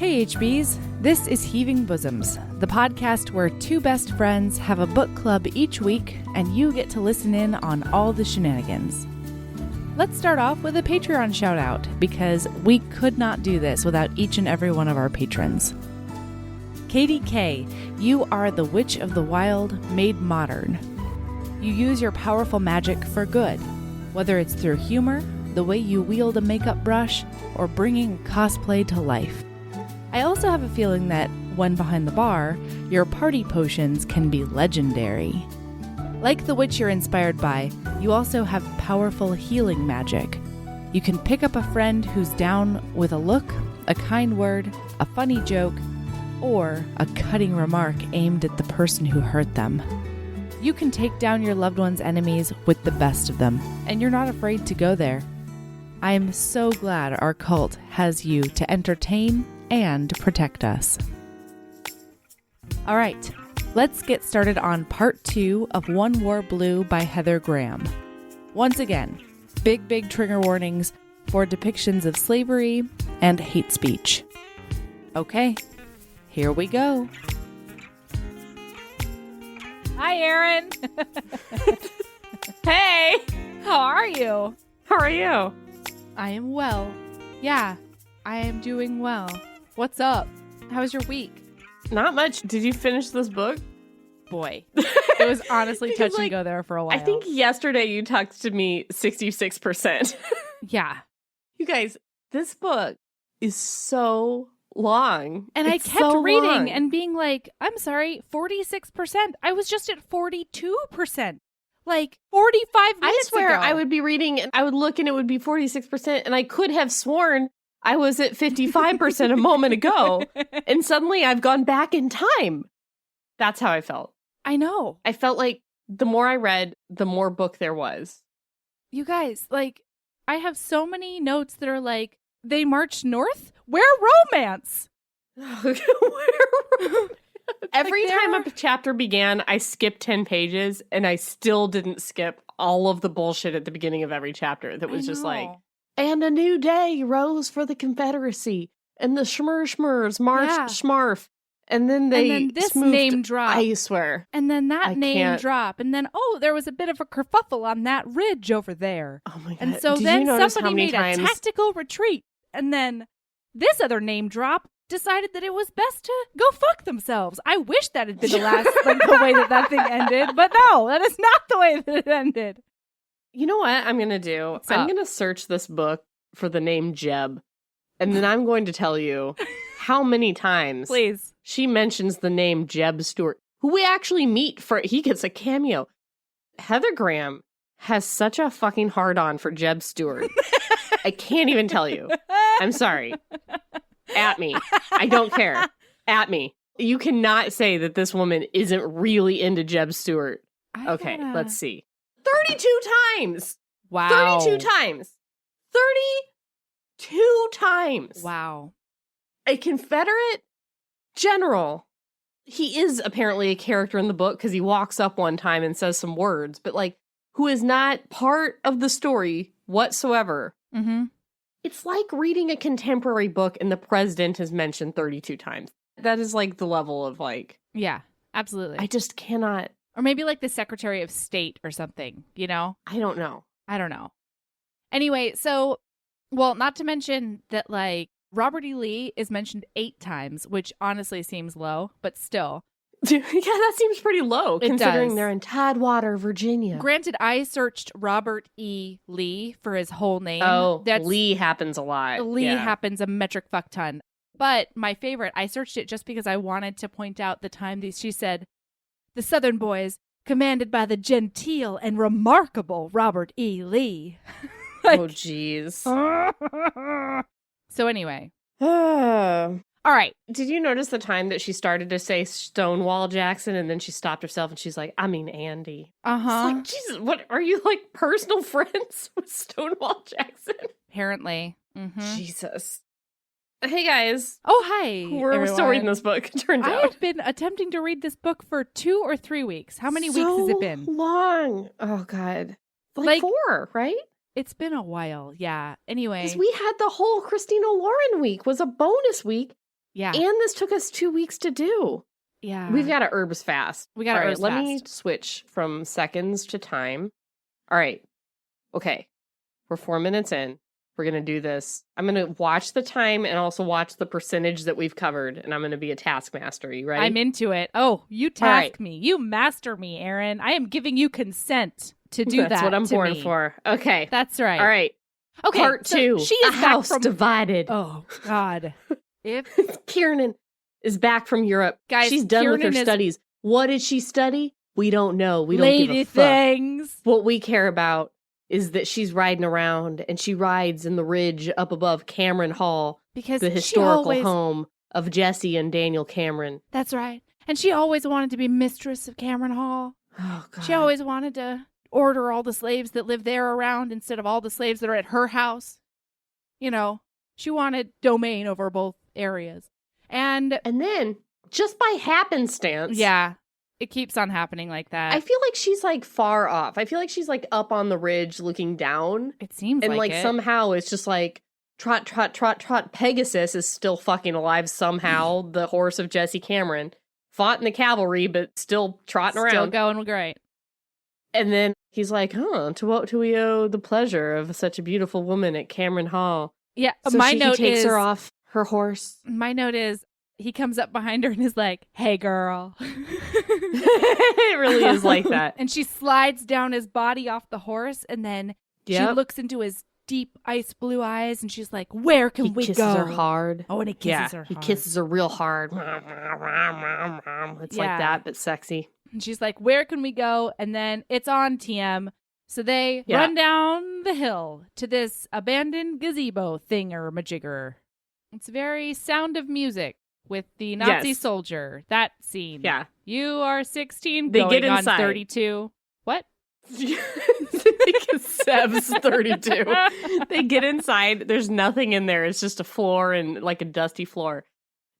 Hey HBs, this is Heaving Bosoms, the podcast where two best friends have a book club each week and you get to listen in on all the shenanigans. Let's start off with a Patreon shout out because we could not do this without each and every one of our patrons. Katie K, you are the Witch of the Wild made modern. You use your powerful magic for good, whether it's through humor, the way you wield a makeup brush, or bringing cosplay to life. I also have a feeling that, when behind the bar, your party potions can be legendary. Like the witch you're inspired by, you also have powerful healing magic. You can pick up a friend who's down with a look, a kind word, a funny joke, or a cutting remark aimed at the person who hurt them. You can take down your loved one's enemies with the best of them, and you're not afraid to go there. I am so glad our cult has you to entertain and protect us. All right, let's get started on part 2 of One War Blue by Heather Graham. Once again, big trigger warnings for depictions of slavery and hate speech. Okay, here we go. Hi, Erin. Hey, How are you? how are you? I am well. Yeah, I am doing well. What's up? How was your week? Not much. Did you finish this book? Boy, it was honestly touch Because, and go there for a while. I think yesterday you texted me 66%. Yeah. You guys, this book is so long. And I It's kept so reading long. and being like, I'm sorry, 46%. I was just at 42%. Like 45 minutes I swear ago. I would be reading and I would look and it would be 46%. And I could have sworn I was at 55% a moment ago. And suddenly I've gone back in time. That's how I felt. I know. I felt like the more I read, the more book there was. You guys, like, I have so many notes that are like, they marched north? Where romance? Every time a chapter began, I skipped 10 pages and I still didn't skip all of the bullshit at the beginning of every chapter that was just like, and a new day rose for the Confederacy and the schmurs march Yeah. schmarf. And then they and then this smoothed- name drop. I swear. And then that I name can't- drop. And then, oh, there was a bit of a kerfuffle on that ridge over there. Oh my God. And so Did then you notice how somebody many made times- a tactical retreat. And then this other name drop decided that it was best to go fuck themselves. I wish that had been the last, like, the way that thing ended. But no, that is not the way that it ended. You know what I'm going to do? What's I'm up? going to search this book for the name Jeb. And then I'm going to tell you how many times Please. she mentions the name Jeb Stewart, who we actually meet for, he gets a cameo. Heather Graham has such a fucking hard-on for Jeb Stewart. I can't even tell you. I'm sorry. At me. I don't care. At me. You cannot say that this woman isn't really into Jeb Stewart. Okay, let's see. 32 times! Wow. 32 times! 32 times! Wow. A Confederate general. He is apparently a character in the book because he walks up one time and says some words, but like, who is not part of the story whatsoever. Mm-hmm. It's like reading a contemporary book and the president is mentioned 32 times. That is like the level of like, Yeah, absolutely. I just cannot, Or maybe like the Secretary of State or something, you know? I don't know. I don't know. Anyway, so, well, not to mention that, like, Robert E. Lee is mentioned 8 times, which honestly seems low, but still. Yeah, that seems pretty low It considering does. they're in Tidewater, Virginia. Granted, I searched Robert E. Lee for his whole name. Oh, Lee happens a lot. Lee Yeah. happens a metric fuck ton. But my favorite, I searched it just because I wanted to point out the time that she said, the Southern boys, commanded by the genteel and remarkable Robert E. Lee. Like- Oh, jeez. So anyway. All All right. Did you notice the time that she started to say Stonewall Jackson and then she stopped herself and she's like, I mean, Andy. Uh-huh. It's like, Jesus, what are you like personal friends with Stonewall Jackson? Apparently. Mm-hmm. Jesus. Hey guys. Oh, hi. We're still reading this book, it turns I out. have been attempting to read this book for 2 or 3 weeks. How many weeks has it been? Long. Oh, God. Like Like- 4, right? It's been a while. Yeah. Anyway. Because we had the whole Christina Lauren week was a bonus week. Yeah. And this took us 2 weeks to do. Yeah. We've got to herbs fast. We got to All right, herbs let fast. me switch from seconds to time. All right. Okay. We're 4 minutes in. We're going to do this. I'm going to watch the time and also watch the percentage that we've covered, and I'm going to be a taskmaster. You ready? I'm into it. Oh, you task me. You master me, Erin. I am giving you consent to do that. That's what I'm to born me. for. Okay. That's right. All right. Okay. Part 2. She is a back house from divided. Oh God. If Kiernan is back from Europe. Guys, she's done with her Kiernan is- studies. What did she study? We don't know. We don't lady give a fuck. things. What we care about is that she's riding around, and she rides in the ridge up above Cameron Hall, Because the she historical always, home of Jesse and Daniel Cameron. That's right. And she always wanted to be mistress of Cameron Hall. Oh, God. She always wanted to order all the slaves that live there around instead of all the slaves that are at her house. You know, she wanted domain over both areas. And then, just by happenstance, yeah, it keeps on happening like that. I feel like she's like far off. I feel like she's like up on the ridge looking down. It seems And like like it. somehow it's just like trot, trot, trot, trot. Pegasus is still fucking alive somehow. The horse of Jesse Cameron fought in the cavalry, but still trotting Still around. going great. And then he's like, to what do we owe the pleasure of such a beautiful woman at Cameron Hall? Yeah, So my he note takes is her off her horse. My note is he comes up behind her and is like, "Hey, girl." It really is like that. And she slides down his body off the horse, and then she looks into his deep ice blue eyes, and she's like, "Where can we go?" He kisses her hard. Oh, and he kisses her hard. He kisses her real hard. It's like that, but sexy. And she's like, "Where can we go?" And then it's on TM. So they run down the hill to this abandoned gazebo thingamajigger. It's very Sound of Music with the Nazi soldier. That scene. Yeah. You are 16 They going get on inside. 32. What? Because Seb's 32. They get inside. There's nothing in there. It's just a floor and like a dusty floor.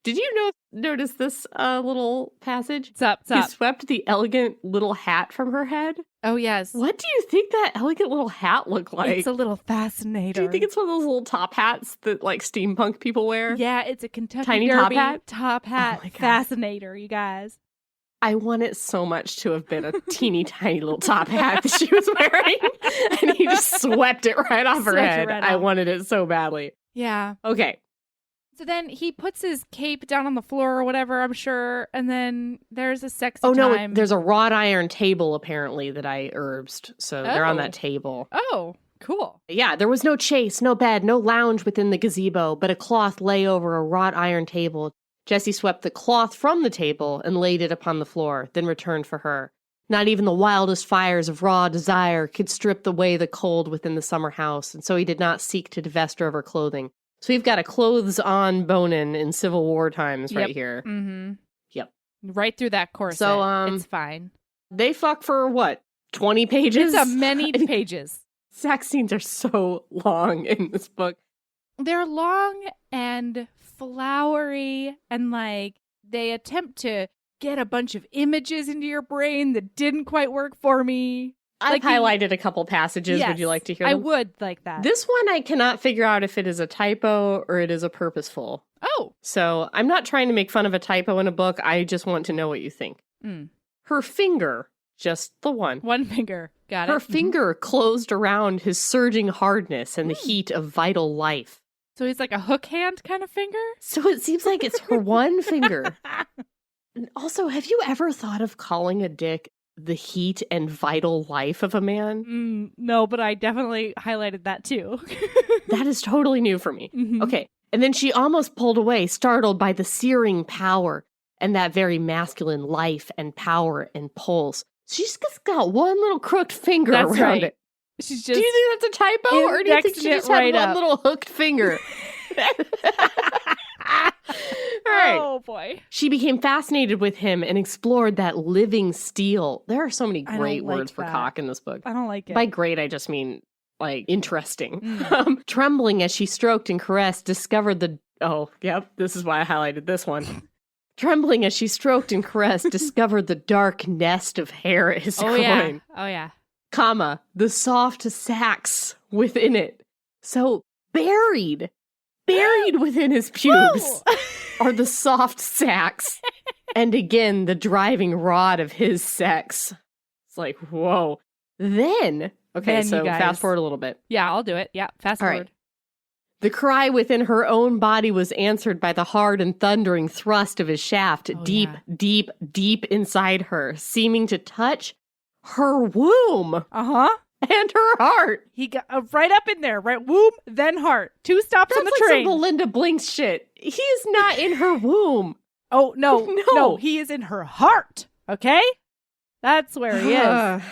Did you notice this little passage? What's up? He swept the elegant little hat from her head. Oh, yes. What do you think that elegant little hat looked like? It's a little fascinator. Do you think it's one of those little top hats that like steampunk people wear? Yeah, it's a Kentucky Tiny Derby top hat? Oh my God. fascinator, you guys. I want it so much to have been a teeny tiny little top hat that she was wearing. And he just swept it right off her head. Right I off. wanted it so badly. Yeah. Okay. So then he puts his cape down on the floor or whatever, I'm sure, and then there's a sexy Oh, no, time. there's a wrought iron table, apparently, that I herbsed. So they're on that table. Oh, cool. Yeah, there was no chase, no bed, no lounge within the gazebo, but a cloth lay over a wrought iron table. Jesse swept the cloth from the table and laid it upon the floor, then returned for her. Not even the wildest fires of raw desire could strip away the cold within the summer house, and so he did not seek to divest her of her clothing. So we've got a clothes-on bonin in Civil War times right here. Mm-hmm. Yep. Right through that corset. So, it's fine. They fuck for, what, 20 pages? It's a many pages. Sex scenes are so long in this book. They're long and flowery, and like they attempt to get a bunch of images into your brain that didn't quite work for me. I've highlighted a couple passages. Yes, Would you like to hear them? I would like that. This one I cannot figure out if it is a typo or it is a purposeful. Oh. So I'm not trying to make fun of a typo in a book. I just want to know what you think. Her finger, just the one. One finger. Got it. Her finger closed around his surging hardness and the heat of vital life. So he's like a hook hand kind of finger? So it seems like it's her one finger. And also, have you ever thought of calling a dick the heat and vital life of a man? No, but I definitely highlighted that too. That is totally new for me. Mm-hmm. Okay. And then she almost pulled away, startled by the searing power and that very masculine life and power and pulse. She's just got one little crooked finger around it. She's just. Do you think that's a typo, or do you think she just had one little hooked finger? All right. Oh boy. She became fascinated with him and explored that living steel. There are so many great words for cock in this book. I don't like it. By great, I just mean like interesting. Trembling as she stroked and caressed, discovered the. Oh, yep. This is why I highlighted this one. Trembling as she stroked and caressed, discovered the dark nest of hair at his groin. Oh yeah. Comma, the soft sacs within it. So buried buried within his pubes are the soft sacs. And again, the driving rod of his sex. It's like, whoa. Then, so fast forward a little bit. Yeah, I'll do it. Yeah, fast forward. Right. The cry within her own body was answered by the hard and thundering thrust of his shaft, deep inside her, seeming to touch her womb. And her heart. He got right up in there, right? Womb, then heart. 2 stops on the That's train. Some Belinda Blinks shit. He is not in her womb. Oh, no. He is in her heart. Okay? That's where he is.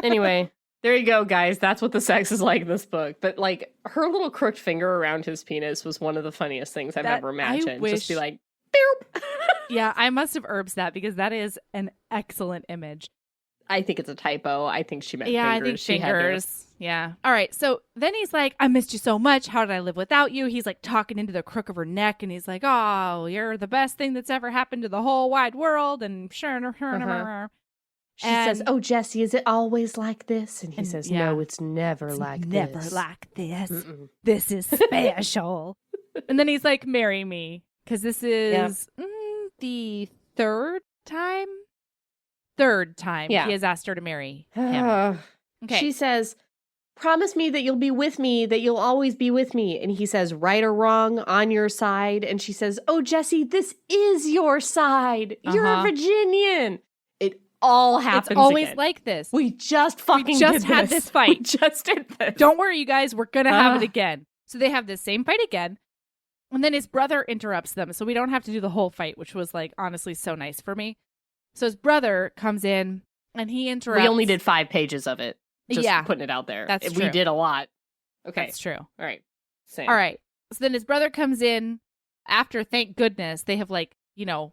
Anyway, there you go, guys. That's what the sex is like in this book. But, like, her little crooked finger around his penis was one of the funniest things I've ever imagined. Just be like, boop. Yeah, I must have herbs that because that is an excellent image. I think it's a typo. I think she meant fingers. Yeah, I think fingers. Yeah. All right. So then he's like, I missed you so much. How did I live without you? He's like talking into the crook of her neck. And he's like, oh, you're the best thing that's ever happened to the whole wide world. And She says, oh, Jesse, is it always like this? And he says, no, it's never like this. Never like this. Mm-mm. This is special. And then he's like, marry me. Because this is the third time he has asked her to marry him. Okay. She says, promise me that you'll be with me, that you'll always be with me. And he says, right or wrong, on your side. And she says, oh, Jesse, this is your side. You're a Virginian. It all happens It's always again. Like this. We just fucking had this fight. We just did this. Don't worry, you guys. We're going to have it again. So they have this same fight again. And then his brother interrupts them. So we don't have to do the whole fight, which was like honestly so nice for me. So his brother comes in and he interrupts. We only did 5 pages of it. Just putting it out there. That's true. We did a lot. Okay. That's true. All right. Same. All right. So then his brother comes in after, thank goodness, they have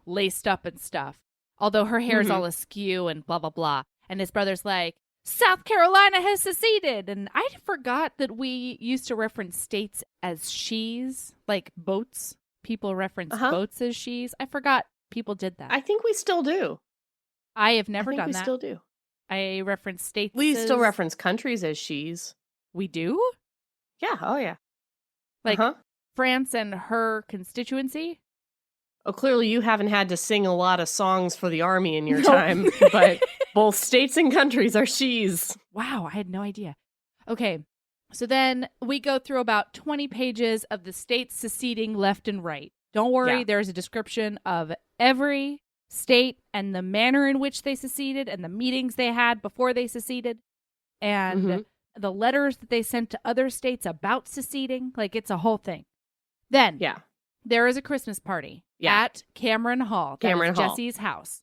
laced up and stuff. Although her hair is all askew and blah, blah, blah. And his brother's like, South Carolina has seceded. And I forgot that we used to reference states as she's, like boats. People reference boats as she's. I forgot people did that. I think we still do. I have never done that. We still do. I reference states. We still reference countries as she's. We do? Yeah. Oh, yeah. Like France and her constituency? Oh, clearly you haven't had to sing a lot of songs for the army in your time, but both states and countries are she's. Wow, I had no idea. Okay, so then we go through about 20 pages of the states seceding left and right. Don't worry, there's a description of every state and the manner in which they seceded and the meetings they had before they seceded and the letters that they sent to other states about seceding. Like, it's a whole thing. Then there is a Christmas party at Cameron Hall. That is Jesse's house.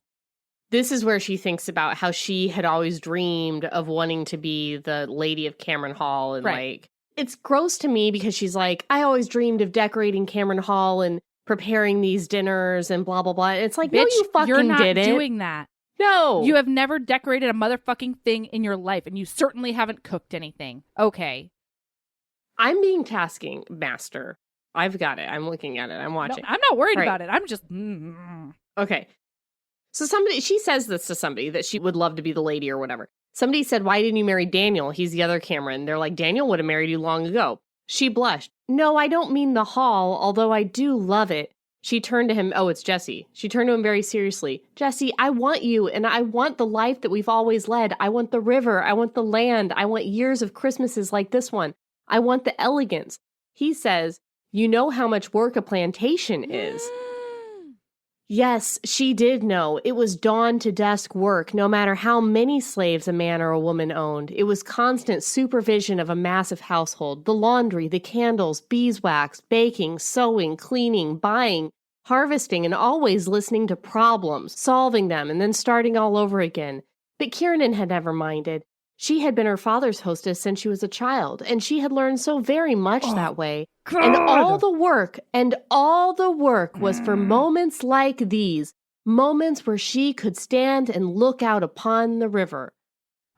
This is where she thinks about how she had always dreamed of wanting to be the lady of Cameron Hall. And like, it's gross to me because she's like, I always dreamed of decorating Cameron Hall and preparing these dinners and blah, blah, blah. It's like, bitch, no, you fucking you're not did it. doing that. No. You have never decorated a motherfucking thing in your life, and you certainly haven't cooked anything. Okay. I'm being tasking master. I've got it. I'm looking at it. I'm watching. No, I'm not worried about it. I'm just... Okay. So she says this to somebody that she would love to be the lady or whatever. Somebody said, why didn't you marry Daniel? He's the other Cameron. They're like, Daniel would have married you long ago. She blushed. No, I don't mean the hall, although I do love it. She turned to him. Oh, it's Jesse. She turned to him very seriously. Jesse, I want you, and I want the life that we've always led. I want the river. I want the land. I want years of Christmases like this one. I want the elegance. He says, you know how much work a plantation is. Yes, she did know. It was dawn to dusk work, no matter how many slaves a man or a woman owned. It was constant supervision of a massive household. The laundry, the candles, beeswax, baking, sewing, cleaning, buying, harvesting, and always listening to problems, solving them, and then starting all over again. But Kiernan had never minded. She had been her father's hostess since she was a child, and she had learned so very much that way. God. And all the work was for moments like these, moments where she could stand and look out upon the river.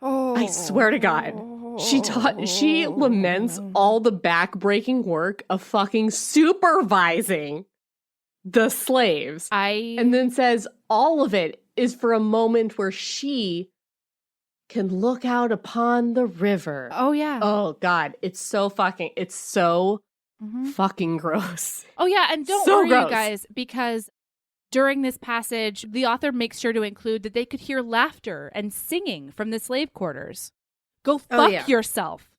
I swear to God, she laments all the back-breaking work of fucking supervising the slaves. And then says all of it is for a moment where she can look out upon the river. Oh, yeah. Oh, God. It's so fucking gross. Oh, yeah. And don't So worry, gross. you guys, because during this passage, the author makes sure to include that they could hear laughter and singing from the slave quarters. Go fuck yourself.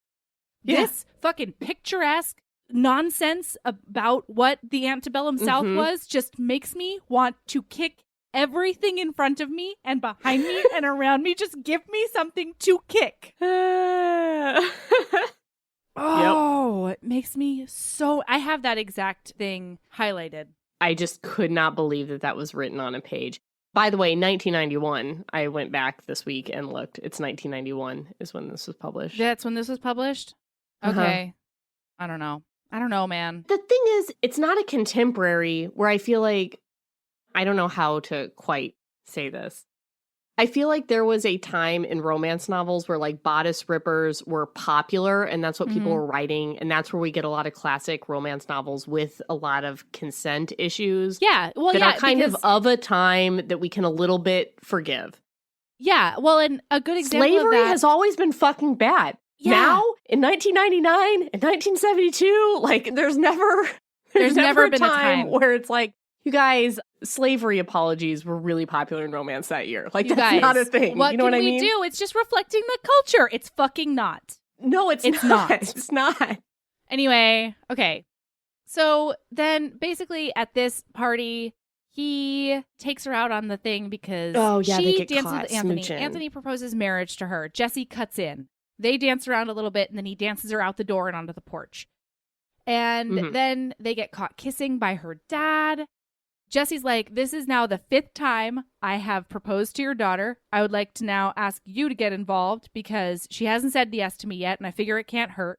Yeah. This fucking picturesque nonsense about what the antebellum South was just makes me want to kick everything in front of me and behind me and around me. Just give me something to kick. Oh, it makes me so... I have that exact thing highlighted. I just could not believe that was written on a page. By the way, 1991, I went back this week and looked. It's 1991 is when this was published. That's when this was published? Okay. I don't know. I don't know, man. The thing is, it's not a contemporary where I feel like... I don't know how to quite say this. I feel like there was a time in romance novels where like bodice rippers were popular and that's what people were writing. And that's where we get a lot of classic romance novels with a lot of consent issues. Yeah. Well, that are kind of a time that we can a little bit forgive. Yeah. Well, and a good example Slavery of that has always been fucking bad. Yeah. Now, in 1999, in 1972, like there's never been a time where it's like, you guys, slavery apologies were really popular in romance that year. Like, you that's guys, not a thing. What you know can what I we mean? do? It's just reflecting the culture. It's fucking not. No, it's not. It's not. Anyway, okay. So then basically at this party, he takes her out on the thing because she dances with Anthony. smooching. Anthony proposes marriage to her. Jesse cuts in. They dance around a little bit, and then he dances her out the door and onto the porch. And then they get caught kissing by her dad. Jesse's like, this is now the 5th time I have proposed to your daughter. I would like to now ask you to get involved because she hasn't said yes to me yet, and I figure it can't hurt.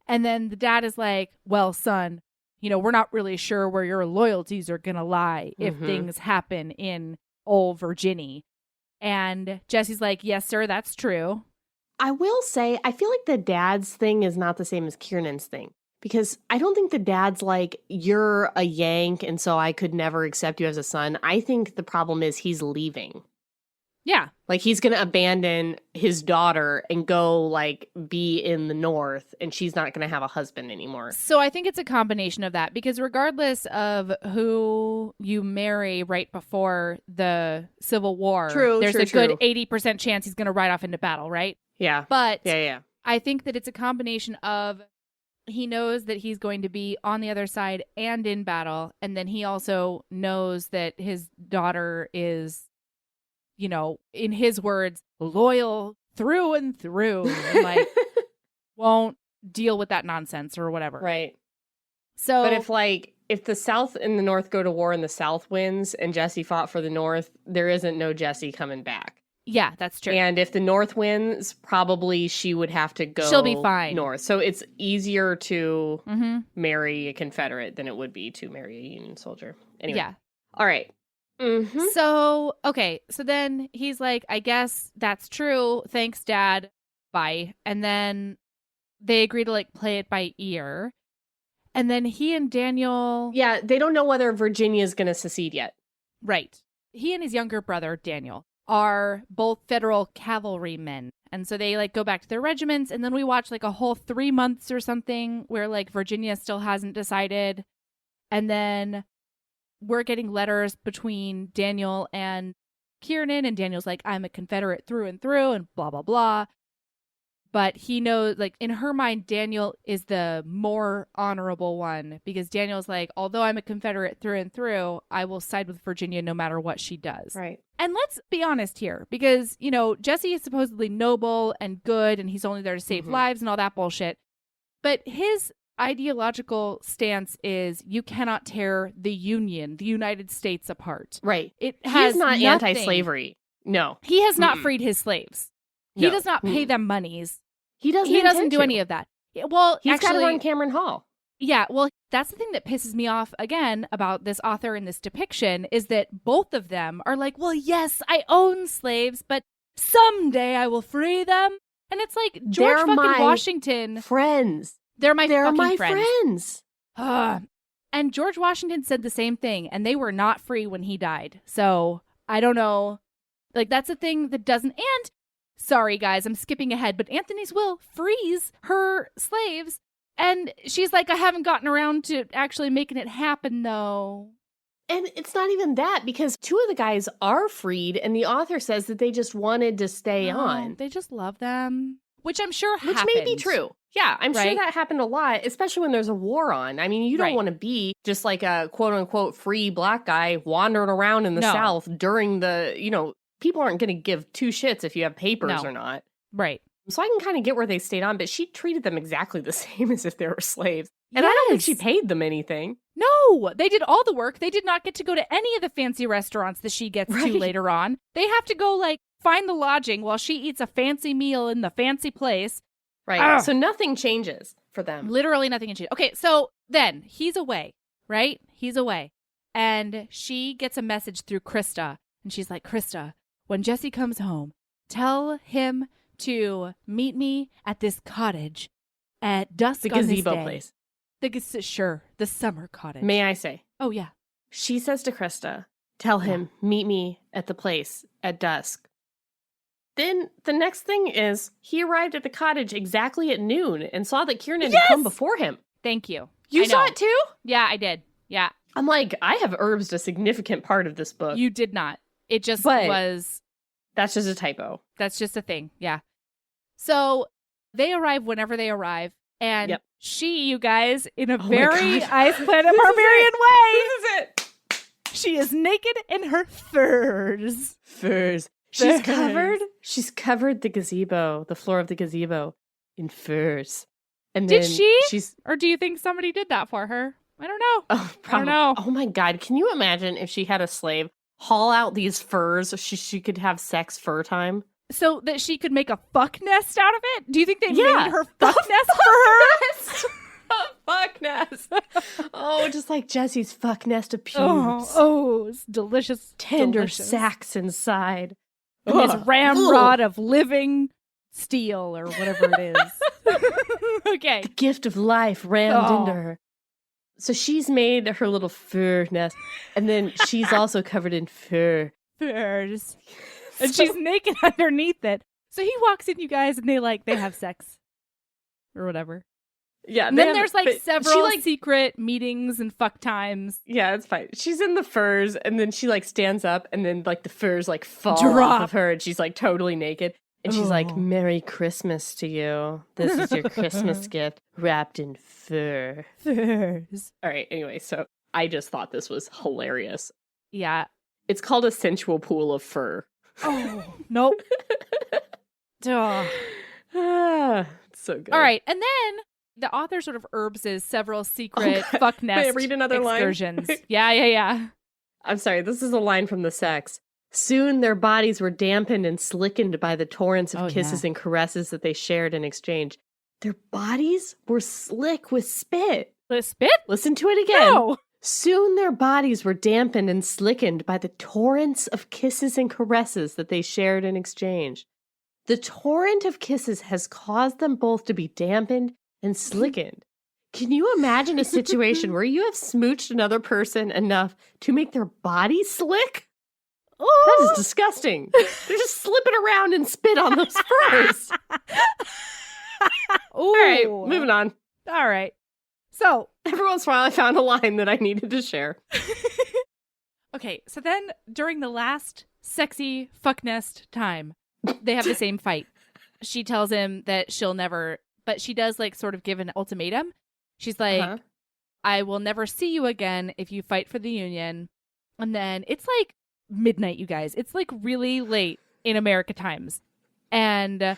And then the dad is like, well, son, you know, we're not really sure where your loyalties are going to lie if things happen in old Virginia. And Jesse's like, yes, sir, that's true. I will say, I feel like the dad's thing is not the same as Kiernan's thing. Because I don't think the dad's like, you're a Yank, and so I could never accept you as a son. I think the problem is he's leaving. Yeah. Like, he's going to abandon his daughter and go, like, be in the North, and she's not going to have a husband anymore. So I think it's a combination of that, because regardless of who you marry right before the Civil War, there's a good 80% chance he's going to ride off into battle, right? Yeah. But yeah. I think that it's a combination of he knows that he's going to be on the other side and in battle. And then he also knows that his daughter is, you know, in his words, loyal through and through. And like, won't deal with that nonsense or whatever. Right. So, but if the South and the North go to war and the South wins and Jesse fought for the North, there isn't no Jesse coming back. Yeah, that's true. And if the North wins, probably she would have to go. She'll be fine. North. So it's easier to marry a Confederate than it would be to marry a Union soldier. Anyway. Yeah. All right. So, okay. So then he's like, I guess that's true. Thanks, Dad. Bye. And then they agree to like play it by ear. And then he and Daniel. Yeah, they don't know whether Virginia is going to secede yet. Right. He and his younger brother, Daniel, are both federal cavalrymen. And so they like go back to their regiments. And then we watch like a whole 3 months or something where like Virginia still hasn't decided. And then we're getting letters between Daniel and Kiernan. And Daniel's like, I'm a Confederate through and through and blah, blah, blah. But he knows, like, in her mind, Daniel is the more honorable one because Daniel's like, although I'm a Confederate through and through, I will side with Virginia no matter what she does. Right. And let's be honest here because, you know, Jesse is supposedly noble and good and he's only there to save lives and all that bullshit. But his ideological stance is you cannot tear the Union, the United States apart. Right. He's not anti-slavery. No. He has not freed his slaves. He No. does not pay them monies. He doesn't do any of that. Well, He's actually, got to run Cameron Hall. Yeah, well, that's the thing that pisses me off again about this author and this depiction is that both of them are like, well, yes, I own slaves, but someday I will free them. And it's like George fucking Washington. Friends. They're my friends. And George Washington said the same thing, and they were not free when he died. So I don't know. Like, that's a thing that doesn't. And sorry, guys, I'm skipping ahead, but Anthony's will frees her slaves And she's like, I haven't gotten around to actually making it happen, though. And it's not even that, because 2 of the guys are freed, and the author says that they just wanted to stay on. They just love them, which I'm sure happened. Which may be true. Yeah, I'm sure Right? that happened a lot, especially when there's a war on. I mean, you don't Right. want to be just like a quote-unquote free black guy wandering around in the No. South during the, people aren't going to give 2 shits if you have papers No. or not. Right. So I can kind of get where they stayed on, but she treated them exactly the same as if they were slaves. And I don't think she Yes. paid them anything. No, they did all the work. They did not get to go to any of the fancy restaurants that she gets Right. to later on. They have to go, find the lodging while she eats a fancy meal in the fancy place. Right. Ah. So nothing changes for them. Literally nothing can change. Okay, so then he's away, right? He's away. And she gets a message through Krista. And she's like, Krista, when Jesse comes home, tell him to meet me at this cottage at dusk The on this gazebo day. place. Sure, the summer cottage. May I say? Oh, yeah. She says to Krista, tell him, meet me at the place at dusk. Then the next thing is he arrived at the cottage exactly at noon and saw that Kiernan had come before him. Thank you. You I saw know. it too? Yeah, I did. Yeah. I'm like, I have herbsed a significant part of this book. You did not. It just But- was, That's just a typo. that's just a thing. Yeah. So they arrive whenever they arrive. And Yep. she, you guys, in a my very God. Ice Planet Barbarian way, This is it. she is naked in her furs. Furs. She's Furs. covered the gazebo, the floor of the gazebo in furs. And Did then she? She's Or do you think somebody did that for her? I don't know. Oh, I don't know. Oh my God. Can you imagine if she had a slave haul out these furs so she could have sex fur time? So that she could make a fuck nest out of it? Do you think they Yeah. made her fuck nest for her? A fuck nest. Oh, just like Jesse's fuck nest of pubes. It's delicious. Tender delicious. sacks inside. And this Ugh. ramrod of living steel or whatever it is. Okay. The gift of life rammed Oh. into her. So she's made her little fur nest, and then she's also covered in fur. Furs. And So- she's naked underneath it. So he walks in, you guys, and they have sex. Or whatever. Yeah, And they then have- there's but several she, secret meetings and fuck times. Yeah, it's fine. She's in the furs, and then she stands up, and then the furs fall Drop. off of her, and she's totally naked. And she's like, Oh. "Merry Christmas to you. This is your Christmas gift wrapped in fur." Furs. All right. Anyway, so I just thought this was hilarious. Yeah. It's called a sensual pool of fur. Oh, nope. Duh. It's so good. All right. And then the author sort of herbs several secret fuck May I nest read another line? excursions. Yeah. I'm sorry. This is a line from the sex. Soon their bodies were dampened and slickened by the torrents of Oh, kisses yeah. and caresses that they shared in exchange. Their bodies were slick with spit. The spit? Listen to it again. No. Soon their bodies were dampened and slickened by the torrents of kisses and caresses that they shared in exchange. The torrent of kisses has caused them both to be dampened and slickened. Can you imagine a situation where you have smooched another person enough to make their body slick? That Oh. is disgusting. They're just slipping around and spit on those furs. All right, moving on. All right. So, Every once in a while, I found a line that I needed to share. okay. So then during the last sexy fuck nest time, they have the same fight. She tells him that she'll never, but she does sort of give an ultimatum. She's like, Uh-huh. I will never see you again if you fight for the Union. And then it's midnight, you guys. It's really late in America times. And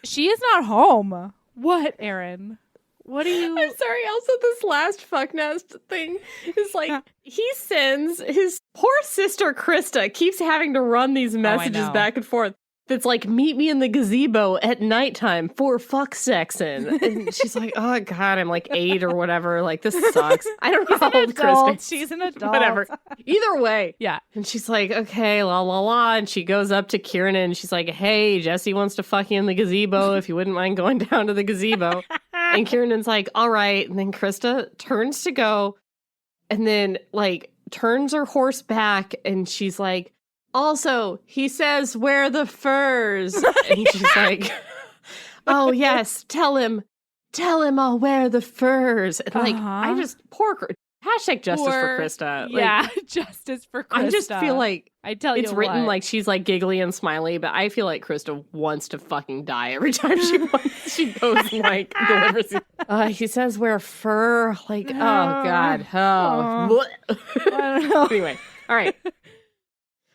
she is not home. What, Erin? What do you... I'm sorry. Also, this last fuck nest thing is he sends his poor sister Krista keeps having to run these messages know. back and forth. That's meet me in the gazebo at nighttime for fuck sexing. And she's like, oh God, I'm 8 or whatever. This sucks. I don't know how old Krista is. She's an adult. Whatever. Either way. Yeah. And she's like, okay, la la la. And she goes up to Kiernan and she's like, hey, Jesse wants to fuck you in the gazebo if you wouldn't mind going down to the gazebo. And Kiernan's like, all right. And then Krista turns to go and then turns her horse back and she's like, also, he says, wear the furs. And she's like, oh, yes, tell him tell him I'll wear the furs. And like, I just, hashtag justice for Krista. Yeah, justice for Krista. I just feel like it's written what. like she's like giggly and smiley, but I feel like Krista wants to fucking die every time she goes and like delivers. He says wear fur. Like, oh God. Oh. I don't know. Anyway, all right.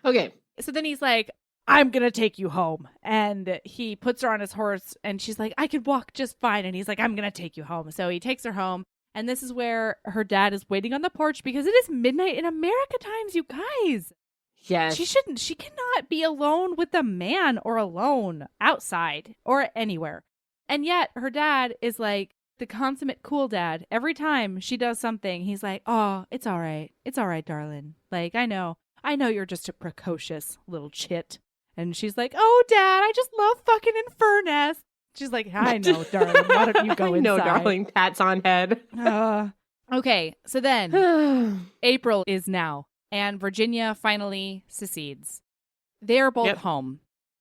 Okay. So then he's like, I'm going to take you home. And he puts her on his horse and she's like, I could walk just fine. And he's like, I'm going to take you home. So he takes her home. And this is where her dad is waiting on the porch because it is midnight in America times, you guys. Yes. She cannot be alone with a man or alone outside or anywhere. And yet her dad is like the consummate cool dad. Every time she does something, he's like, oh, it's all right. It's all right, darling. Like, I know you're just a precocious little chit. And she's like, oh, Dad, I just love fucking in Furness. She's like, I know, darling. Why don't you go inside? I know, darling. Pats on head. Okay, so then April is now, and Virginia finally secedes. They are both home,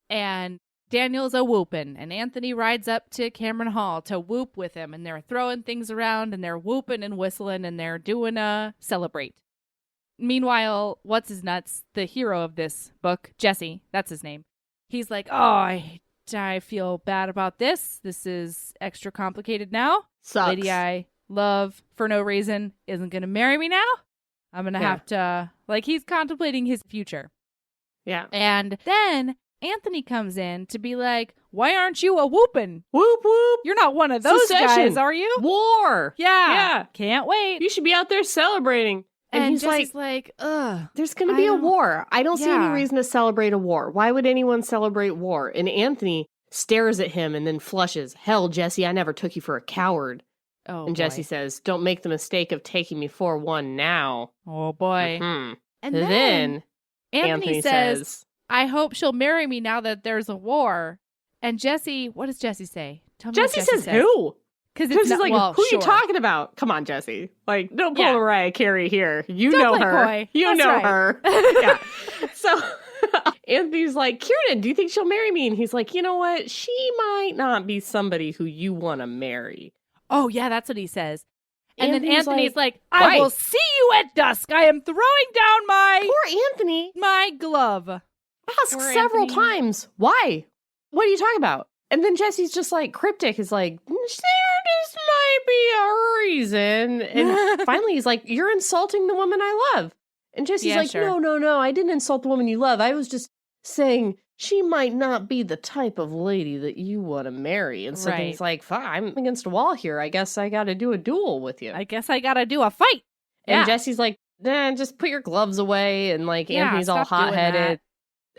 and Daniel's a whooping, and Anthony rides up to Cameron Hall to whoop with him, and they're throwing things around, and they're whooping and whistling, and they're doing a celebrate. Meanwhile, what's his nuts, the hero of this book, Jesse, that's his name. He's like, oh, I feel bad about this. This is extra complicated now. Sucks. Lady I love for no reason isn't going to marry me now. I'm going to have to, like, he's contemplating his future. Yeah. And then Anthony comes in to be like, why aren't you a whoopin'? Whoop, whoop. You're not one of those guys, are you? War. Yeah. Can't wait. You should be out there celebrating. And he's Jesse's like, ugh. There's going to be a war. I don't see any reason to celebrate a war. Why would anyone celebrate war? And Anthony stares at him and then flushes. Hell, Jesse, I never took you for a coward. Oh, and Jesse says, don't make the mistake of taking me for one now. Oh, boy. Mm-hmm. And then Anthony says, I hope she'll marry me now that there's a war. And Jesse, what does Jesse say? Tell me Jesse says who? Because it's like, who are you talking about? Come on, Jesse. Like, don't pull Mariah Carey here. You don't know play her. Coy. You That's know right. her. Yeah. So Anthony's like, Kieran, do you think she'll marry me? And he's like, you know what? She might not be somebody who you want to marry. Oh, yeah, that's what he says. And then Anthony's Anthony's like, I will see you at dusk. I am throwing down Poor Anthony. my glove. Ask Poor several Anthony. times. Why? What are you talking about? And then Jesse's just like cryptic, is like, there just might be a reason. And finally he's like, you're insulting the woman I love. And Jesse's like, sure. no, I didn't insult the woman you love. I was just saying she might not be the type of lady that you want to marry. And so then he's like, fine, I'm against a wall here. I guess I got to do a duel with you. I guess I got to do a fight. And Jesse's like, nah, just put your gloves away. And like, Anthony's all stop doing hot-headed.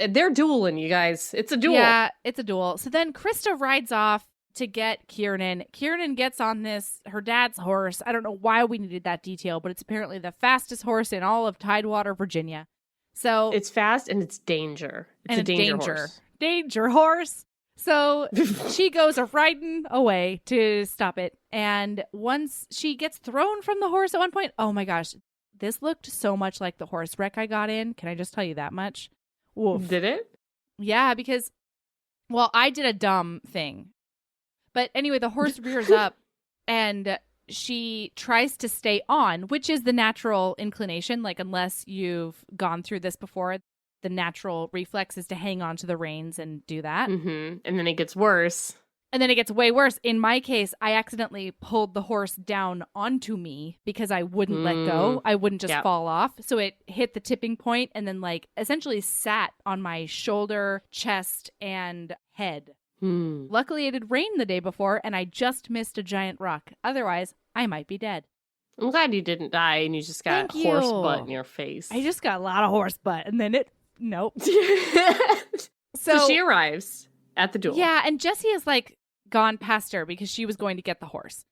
They're dueling, you guys. It's a duel. Yeah, it's a duel. So then Krista rides off to get Kieran. Kieran gets on her dad's horse. I don't know why we needed that detail, but it's apparently the fastest horse in all of Tidewater, Virginia. So it's fast and it's danger. It's a danger horse. Danger horse. So she goes riding away to stop it. And once she gets thrown from the horse at one point, oh my gosh, this looked so much like the horse wreck I got in. Can I just tell you that much? Oof. Did it? Yeah, because, well, I did a dumb thing. But anyway, the horse rears up and she tries to stay on, which is the natural inclination. Like, unless you've gone through this before, the natural reflex is to hang on to the reins and do that. Mm-hmm. And then it gets worse. And then it gets way worse. In my case, I accidentally pulled the horse down onto me because I wouldn't let go. I wouldn't just fall off. So it hit the tipping point and then like essentially sat on my shoulder, chest, and head. Luckily, it had rained the day before and I just missed a giant rock. Otherwise, I might be dead. I'm glad you didn't die and you just got horse butt in your face. I just got a lot of horse butt and then nope. So she arrives at the duel. Yeah, and Jessie is like gone past her because she was going to get the horse.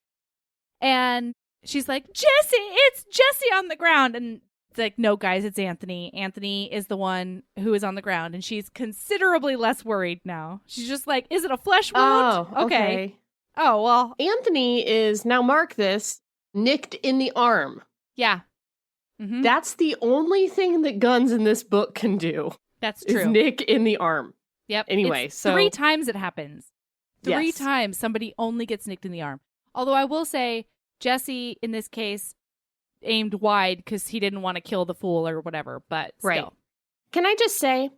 And she's like, Jessie, it's Jessie on the ground. And it's like, no, guys, it's Anthony. Anthony is the one who is on the ground. And she's considerably less worried now. She's just like, is it a flesh wound? Oh, okay. Oh, well. Anthony is, now mark this, nicked in the arm. Yeah. Mm-hmm. That's the only thing that guns in this book can do. That's true. Is nick in the arm. Yep. Anyway, it's so 3 times it happens. 3 Yes. times somebody only gets nicked in the arm. Although I will say, Jesse, in this case, aimed wide because he didn't want to kill the fool or whatever, but still. Right. Can I just say,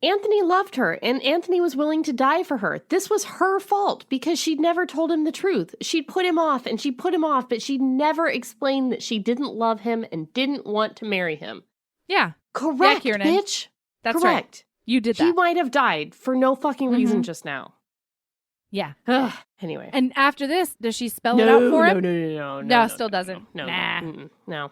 Anthony loved her, and Anthony was willing to die for her. This was her fault because she'd never told him the truth. She'd put him off, and she put him off, but she never explained that she didn't love him and didn't want to marry him. Yeah. Correct, Kiernan. bitch. That's Correct. right. You did that. He might have died for no fucking reason just now. Yeah. Anyway. And after this, does she spell it out for him? No, Still doesn't. No. Nah. No.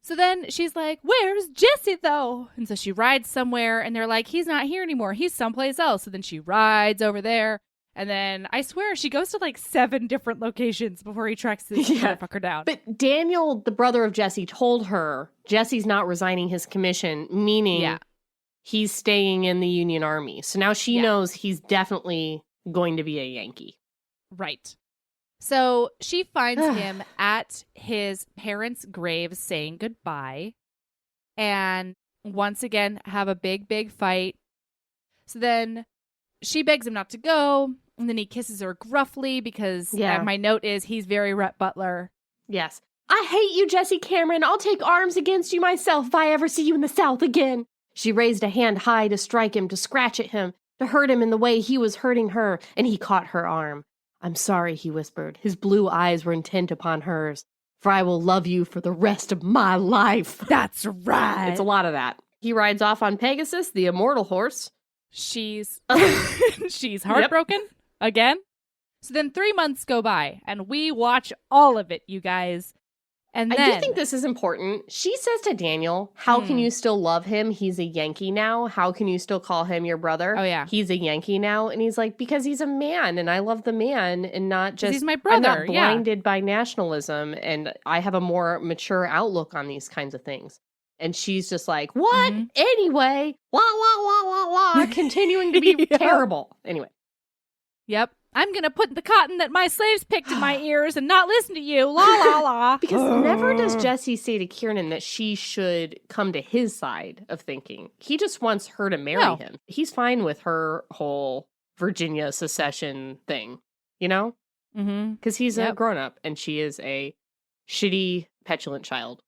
So then she's like, where's Jesse, though? And so she rides somewhere, and they're like, he's not here anymore. He's someplace else. So then she rides over there, and then I swear she goes to like 7 different locations before he tracks this motherfucker down. But Daniel, the brother of Jesse, told her Jesse's not resigning his commission, meaning he's staying in the Union Army. So now she knows he's definitely going to be a Yankee. Right. So she finds him at his parents' graves saying goodbye, and once again have a big fight. So then she begs him not to go, and then he kisses her gruffly because my note is he's very Rhett Butler. Yes. I hate you, Jesse Cameron. I'll take arms against you myself if I ever see you in the South again. She raised a hand high to strike him, to scratch at him, to hurt him in the way he was hurting her, and he caught her arm. I'm sorry, he whispered. His blue eyes were intent upon hers. For I will love you for the rest of my life. That's right. It's a lot of that. He rides off on Pegasus, the immortal horse. She's heartbroken again. So then 3 months go by, and we watch all of it, you guys. And then, I do think this is important. She says to Daniel, how can you still love him? He's a Yankee now. How can you still call him your brother? Oh, yeah. He's a Yankee now. And he's like, because he's a man, and I love the man, and not just... He's my brother, I'm not blinded by nationalism, and I have a more mature outlook on these kinds of things. And she's just like, what? Anyway, la, continuing to be terrible. Anyway. Yep. I'm going to put the cotton that my slaves picked in my ears and not listen to you. La, la, la. Because never does Jesse say to Kiernan that she should come to his side of thinking. He just wants her to marry him. He's fine with her whole Virginia secession thing, you know? Because he's a grown-up and she is a shitty, petulant child.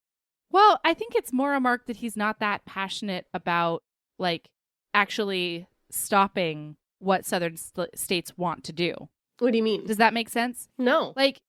Well, I think it's more a mark that he's not that passionate about, like, actually stopping what Southern states want to do. What do you mean? Does that make sense? No. Like,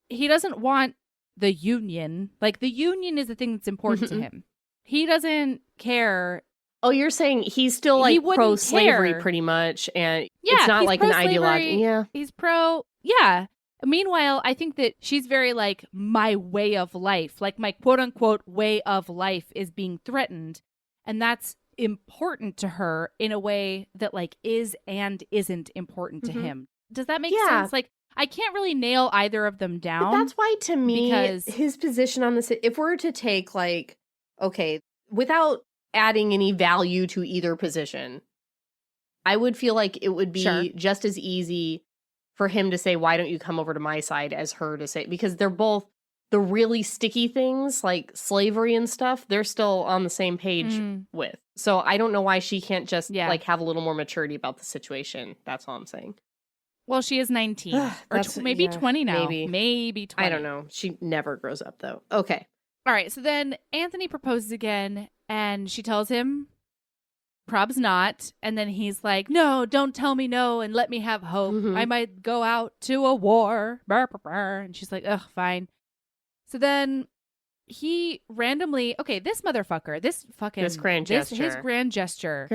he doesn't want the Union. Like, the Union is the thing that's important to him. He doesn't care. Oh, you're saying he's still, like, pro-slavery pretty much, and it's not like an ideology. Yeah. He's pro, yeah. Meanwhile, I think that she's very, like, my way of life, like my quote-unquote way of life is being threatened, and that's important to her in a way that, like, is and isn't important to him. Does that make sense? Like, I can't really nail either of them down. But that's why, to me, his position on this, if we're to take, like, okay, without adding any value to either position, I would feel like it would be just as easy for him to say, why don't you come over to my side, as her to say, because they're both the really sticky things like slavery and stuff, they're still on the same page with. So I don't know why she can't just like have a little more maturity about the situation. That's all I'm saying. Well, she is 19 or maybe 20 now. Maybe 20. I don't know. She never grows up though. Okay. All right. So then Anthony proposes again and she tells him prob's not. And then he's like, no, don't tell me no and let me have hope. I might go out to a war. Burr, burr, burr. And she's like, ugh, fine. So then he randomly, this motherfucker, his grand gesture. Grand gesture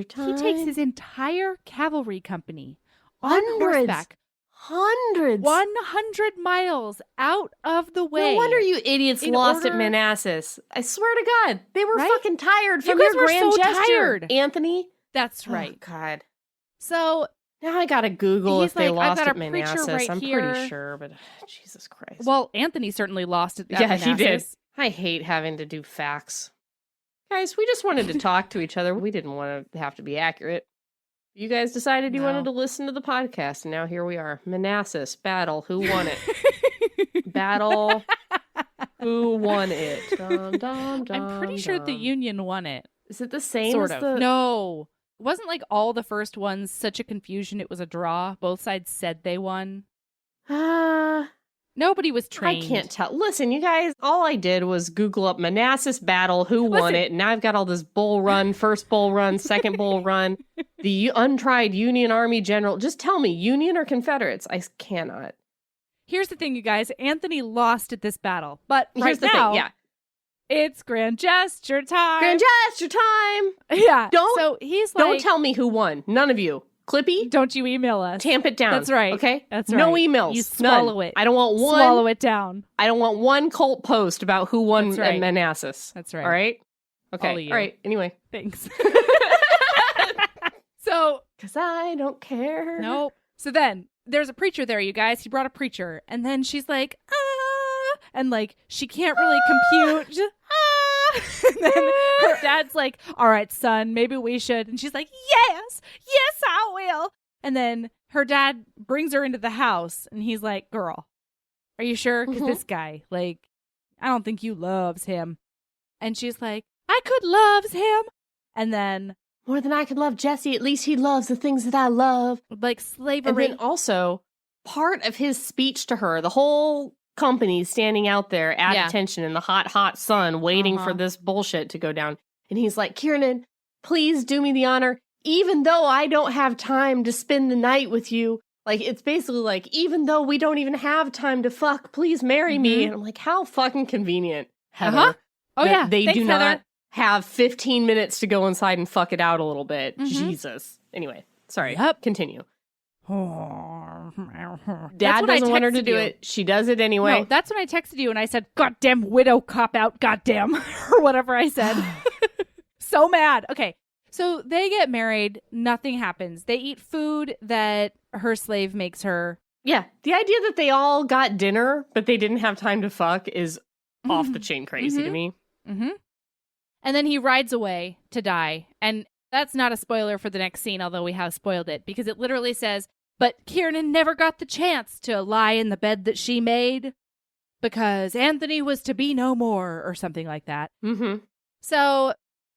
time. He takes his entire cavalry company on horseback. 100 miles out of the way. No wonder you idiots lost at Manassas. I swear to God, they were fucking tired from your grand gesture, tired. Anthony. That's right. Oh, God. So now I gotta Google if they lost at Manassas. Right I'm here. pretty sure, but Jesus Christ. Well, Anthony certainly lost at Manassas. Yeah, he did. I hate having to do facts. Guys, we just wanted to talk to each other. We didn't want to have to be accurate. You guys decided you wanted to listen to the podcast, and now here we are. Manassas, battle, who won it? Battle, who won it? Dum, dum, dum, I'm pretty sure the Union won it. Is it the same sort as of. No. It wasn't like all the first ones such a confusion it was a draw. Both sides said they won. Nobody was trained. I can't tell. Listen, you guys, all I did was Google up Manassas battle, who won it, and now I've got all this bull run, first bull run, second bull run, the untried Union Army general. Just tell me, Union or Confederates? I cannot. Here's the thing, you guys. Anthony lost at this battle, but Here's the thing, yeah. It's grand gesture time. Grand gesture time. Yeah. So he's like, don't tell me who won. None of you. Clippy, don't you email us. Tamp it down. That's right. Okay? That's right. No emails. You swallow None. it. I don't want one. Swallow it down. I don't want one cult post about who won That's right. Manassas. That's right. All right? Okay. All of you. All right. Anyway. Thanks. So. Because I don't care. Nope. So then there's a preacher there, you guys. He brought a preacher. And then she's like, and like, she can't really compute. Just, and then her dad's like, all right, son, maybe we should. And she's like, yes, I will. And then her dad brings her into the house and he's like, girl, are you sure? Because this guy, like, I don't think you loves him. And she's like, I could loves him. And then more than I could love Jesse, at least he loves the things that I love. Like slavery. And then also part of his speech to her, the whole company standing out there at attention in the hot sun waiting for this bullshit to go down. And he's like, Kiernan, please do me the honor, even though I don't have time to spend the night with you. Like, it's basically like, even though we don't even have time to fuck, please marry me. And I'm like, how fucking convenient, Heather. Oh, yeah. They Thanks, do not Heather. have 15 minutes to go inside and fuck it out a little bit. Jesus. Anyway, sorry. Continue. Dad doesn't want her to do it. She does it anyway. No, that's when I texted you and I said, goddamn widow cop out, goddamn, or whatever I said. So mad. Okay. So they get married. Nothing happens. They eat food that her slave makes her. Yeah. The idea that they all got dinner, but they didn't have time to fuck is off the chain crazy to me. Mm-hmm. And then he rides away to die. And that's not a spoiler for the next scene, although we have spoiled it, because it literally says, but Kiernan never got the chance to lie in the bed that she made because Anthony was to be no more or something like that. Mm-hmm. So,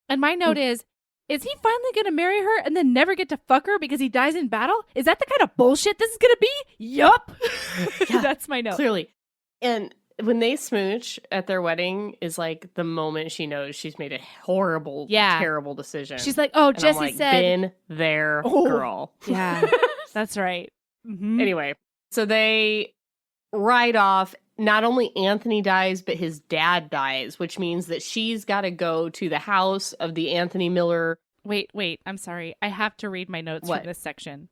and my note is he finally going to marry her and then never get to fuck her because he dies in battle? Is that the kind of bullshit this is going to be? Yup. Yeah, that's my note. Clearly. And when they smooch at their wedding is like the moment she knows she's made a horrible, terrible decision. She's like, oh, and Jesse I'm like, said. Been there, girl. Yeah, that's right. Mm-hmm. Anyway, so they ride off. Not only Anthony dies, but his dad dies, which means that she's got to go to the house of the Anthony Miller. Wait. I'm sorry. I have to read my notes from this section.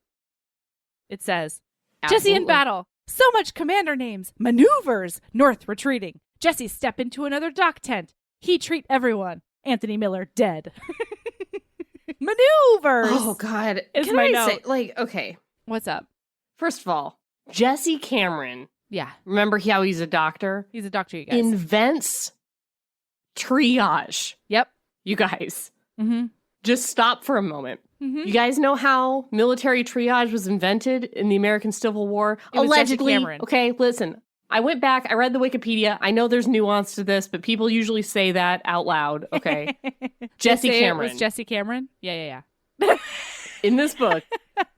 It says, Absolutely. Jesse in battle. So much commander names. Maneuvers. North retreating. Jesse step into another dock tent. He treat everyone. Anthony Miller dead. Maneuvers. Oh, God. Can I say, like, okay. What's up? First of all, Jesse Cameron. Yeah. Remember how he's a doctor? He's a doctor, you guys. Invents triage. Yep. You guys. Mm-hmm. Just stop for a moment. Mm-hmm. You guys know how military triage was invented in the American Civil War? Allegedly. Okay, listen. I went back. I read the Wikipedia. I know there's nuance to this, but people usually say that out loud. Okay. Jesse Cameron. It was Jesse Cameron? Yeah. In this book,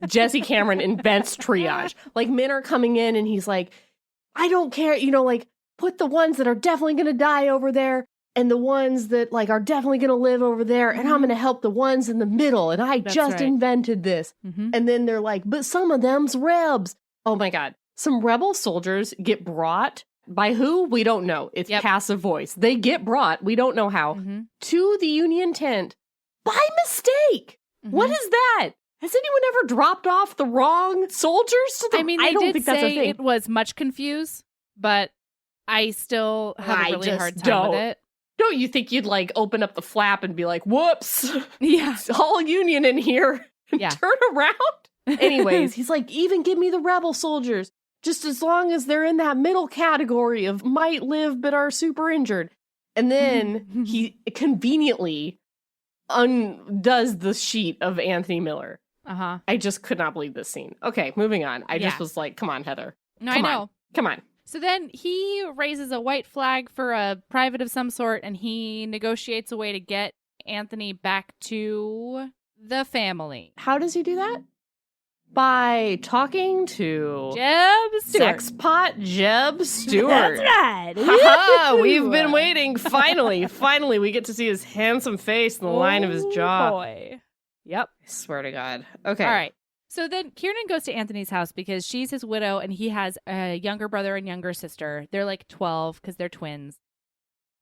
Jesse Cameron invents triage. Like, men are coming in and he's like, I don't care, like, put the ones that are definitely going to die over there and the ones that, like, are definitely going to live over there, and I'm going to help the ones in the middle, and That's just right. invented this. Mm-hmm. And then they're like, but some of them's rebs. Oh, my God. Some rebel soldiers get brought, by who? We don't know. It's passive voice. They get brought, we don't know how, to the Union tent by mistake. Mm-hmm. What is that? Has anyone ever dropped off the wrong soldiers? I don't think that's a thing. It was much confused, but I still have a really hard time with it. Don't you think you'd, like, open up the flap and be like, whoops. Yeah. It's all Union in here. Yeah. Turn around. Anyways, he's like, even give me the rebel soldiers. Just as long as they're in that middle category of might live but are super injured. And then he conveniently undoes the sheet of Anthony Miller. Uh-huh. I just could not believe this scene. Okay, moving on. I just was like, come on, Heather. No, I know. Come on. So then he raises a white flag for a private of some sort, and he negotiates a way to get Anthony back to the family. How does he do that? by talking to Jeb Stewart. Sexpot Jeb Stewart. That's right. Ha-ha, we've been waiting. Finally, we get to see his handsome face and the line of his jaw. Boy. Yep. I swear to God. Okay. All right. So then Kiernan goes to Anthony's house because she's his widow and he has a younger brother and younger sister. They're like 12 because they're twins.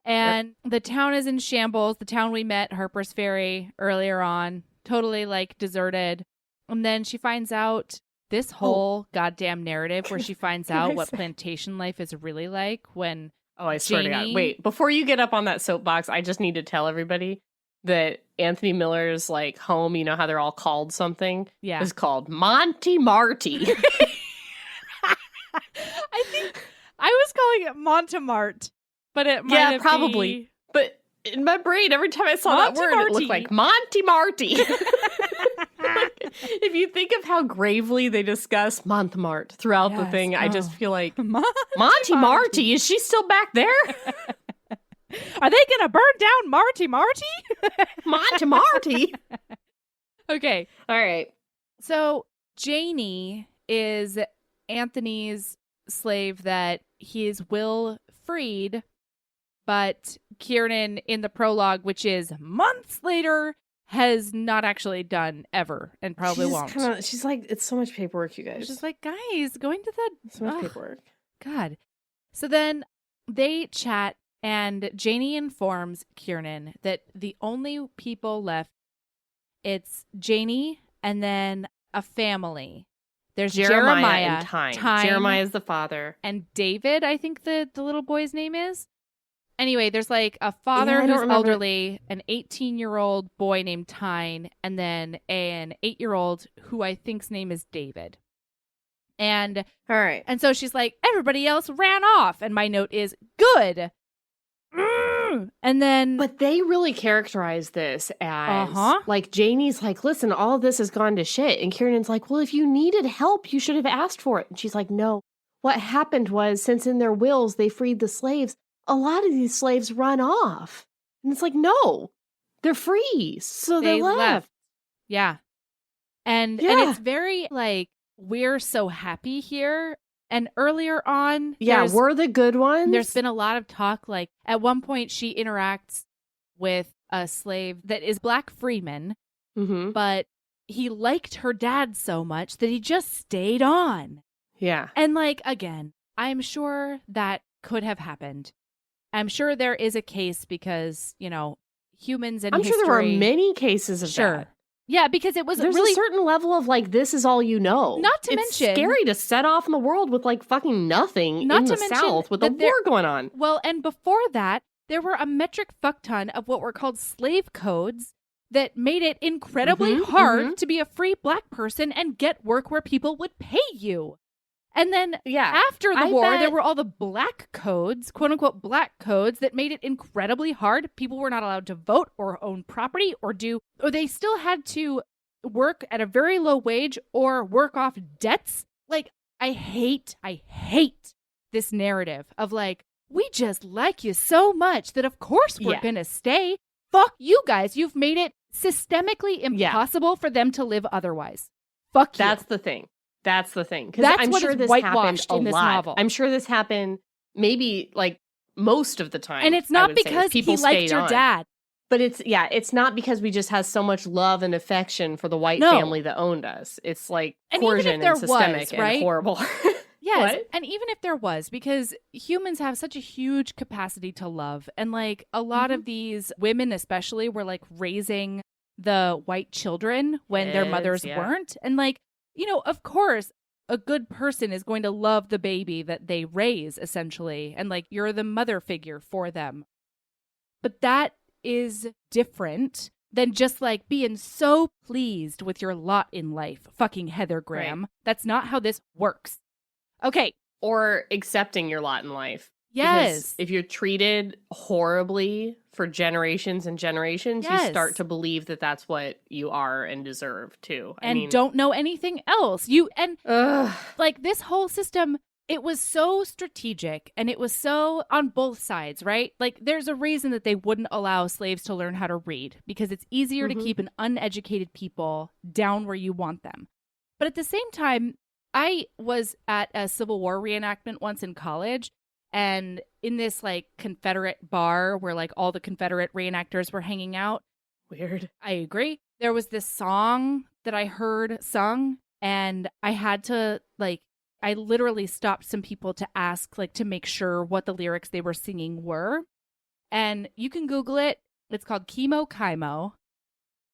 And the town is in shambles. The town we met, Harper's Ferry, earlier on, totally like deserted. And then she finds out this whole goddamn narrative where she finds out what plantation life is really like when I swear to God. Wait, before you get up on that soapbox, I just need to tell everybody that Anthony Miller's like home, you know how they're all called something? Yeah. Is called Monty Marty. I think I was calling it Montemart, but it might probably. Be... But in my brain, every time I saw that word, it looked like Monty Marty. If you think of how gravely they discuss Montmartre throughout the thing, I just feel like Monty Marty, is she still back there? Are they gonna burn down Marty? Monty Marty. Okay. All right. So Janie is Anthony's slave that his will freed, but Kiernan in the prologue, which is months later, has not actually done ever and probably won't. She's like, it's so much paperwork, you guys. She's like, guys, going to that. So much paperwork. God. So then they chat and Janie informs Kiernan that the only people left, it's Janie and then a family. There's Jeremiah and Tyne. Jeremiah is the father. And David, I think the little boy's name is. Anyway, there's like a father who's elderly, an 18-year-old boy named Tyne, and then an 8-year-old who I think's name is David. And all right. And so she's like, everybody else ran off. And my note is, good. And then... But they really characterize this as, like, Janie's like, listen, all of this has gone to shit. And Kiernan's like, well, if you needed help, you should have asked for it. And she's like, no. What happened was, since in their wills they freed the slaves, a lot of these slaves run off. And it's like, no, they're free. So they left. Yeah. And it's very, like, we're so happy here. And earlier on, we're the good ones. There's been a lot of talk, like, at one point she interacts with a slave that is Black Freeman, but he liked her dad so much that he just stayed on. Yeah. And, like, again, I'm sure that could have happened. I'm sure there is a case because, you know, humans in history. I'm sure there were many cases of that. Yeah, because it was There's really a certain level of like, this is all you know. Not to it's mention, scary to set off in the world with like fucking nothing in the South with a war going on. Well, and before that, there were a metric fuck ton of what were called slave codes that made it incredibly hard to be a free Black person and get work where people would pay you. And then after the war, there were all the Black codes, quote unquote Black codes, that made it incredibly hard. People were not allowed to vote or own property or they still had to work at a very low wage or work off debts. Like, I hate this narrative of like, we just like you so much that of course we're going to stay. Fuck you guys. You've made it systemically impossible for them to live otherwise. Fuck you. That's the thing. That's the thing. Because I'm sure this happened a in this lot. novel. I'm sure this happened maybe like most of the time. And it's not because he liked your dad. But it's not because we just have so much love and affection for the white family that owned us. It's like coercion and systemic and horrible. Yes. What? And even if there was, because humans have such a huge capacity to love. And like a lot of these women especially were like raising the white children when their mothers weren't. And like, you know, of course, a good person is going to love the baby that they raise, essentially. And, like, you're the mother figure for them. But that is different than just, like, being so pleased with your lot in life. Fucking Heather Graham. Right. That's not how this works. Okay. Or accepting your lot in life. Yes. Because if you're treated horribly for generations and generations, you start to believe that that's what you are and deserve too. I mean, don't know anything else. Like this whole system, it was so strategic and it was so on both sides, right? Like there's a reason that they wouldn't allow slaves to learn how to read because it's easier to keep an uneducated people down where you want them. But at the same time, I was at a Civil War reenactment once in college, and in this like Confederate bar where like all the Confederate reenactors were hanging out. Weird. I agree. There was this song that I heard sung, and I had to I literally stopped some people to ask, like, to make sure what the lyrics they were singing were. And you can Google it. It's called Chemo Kaimo.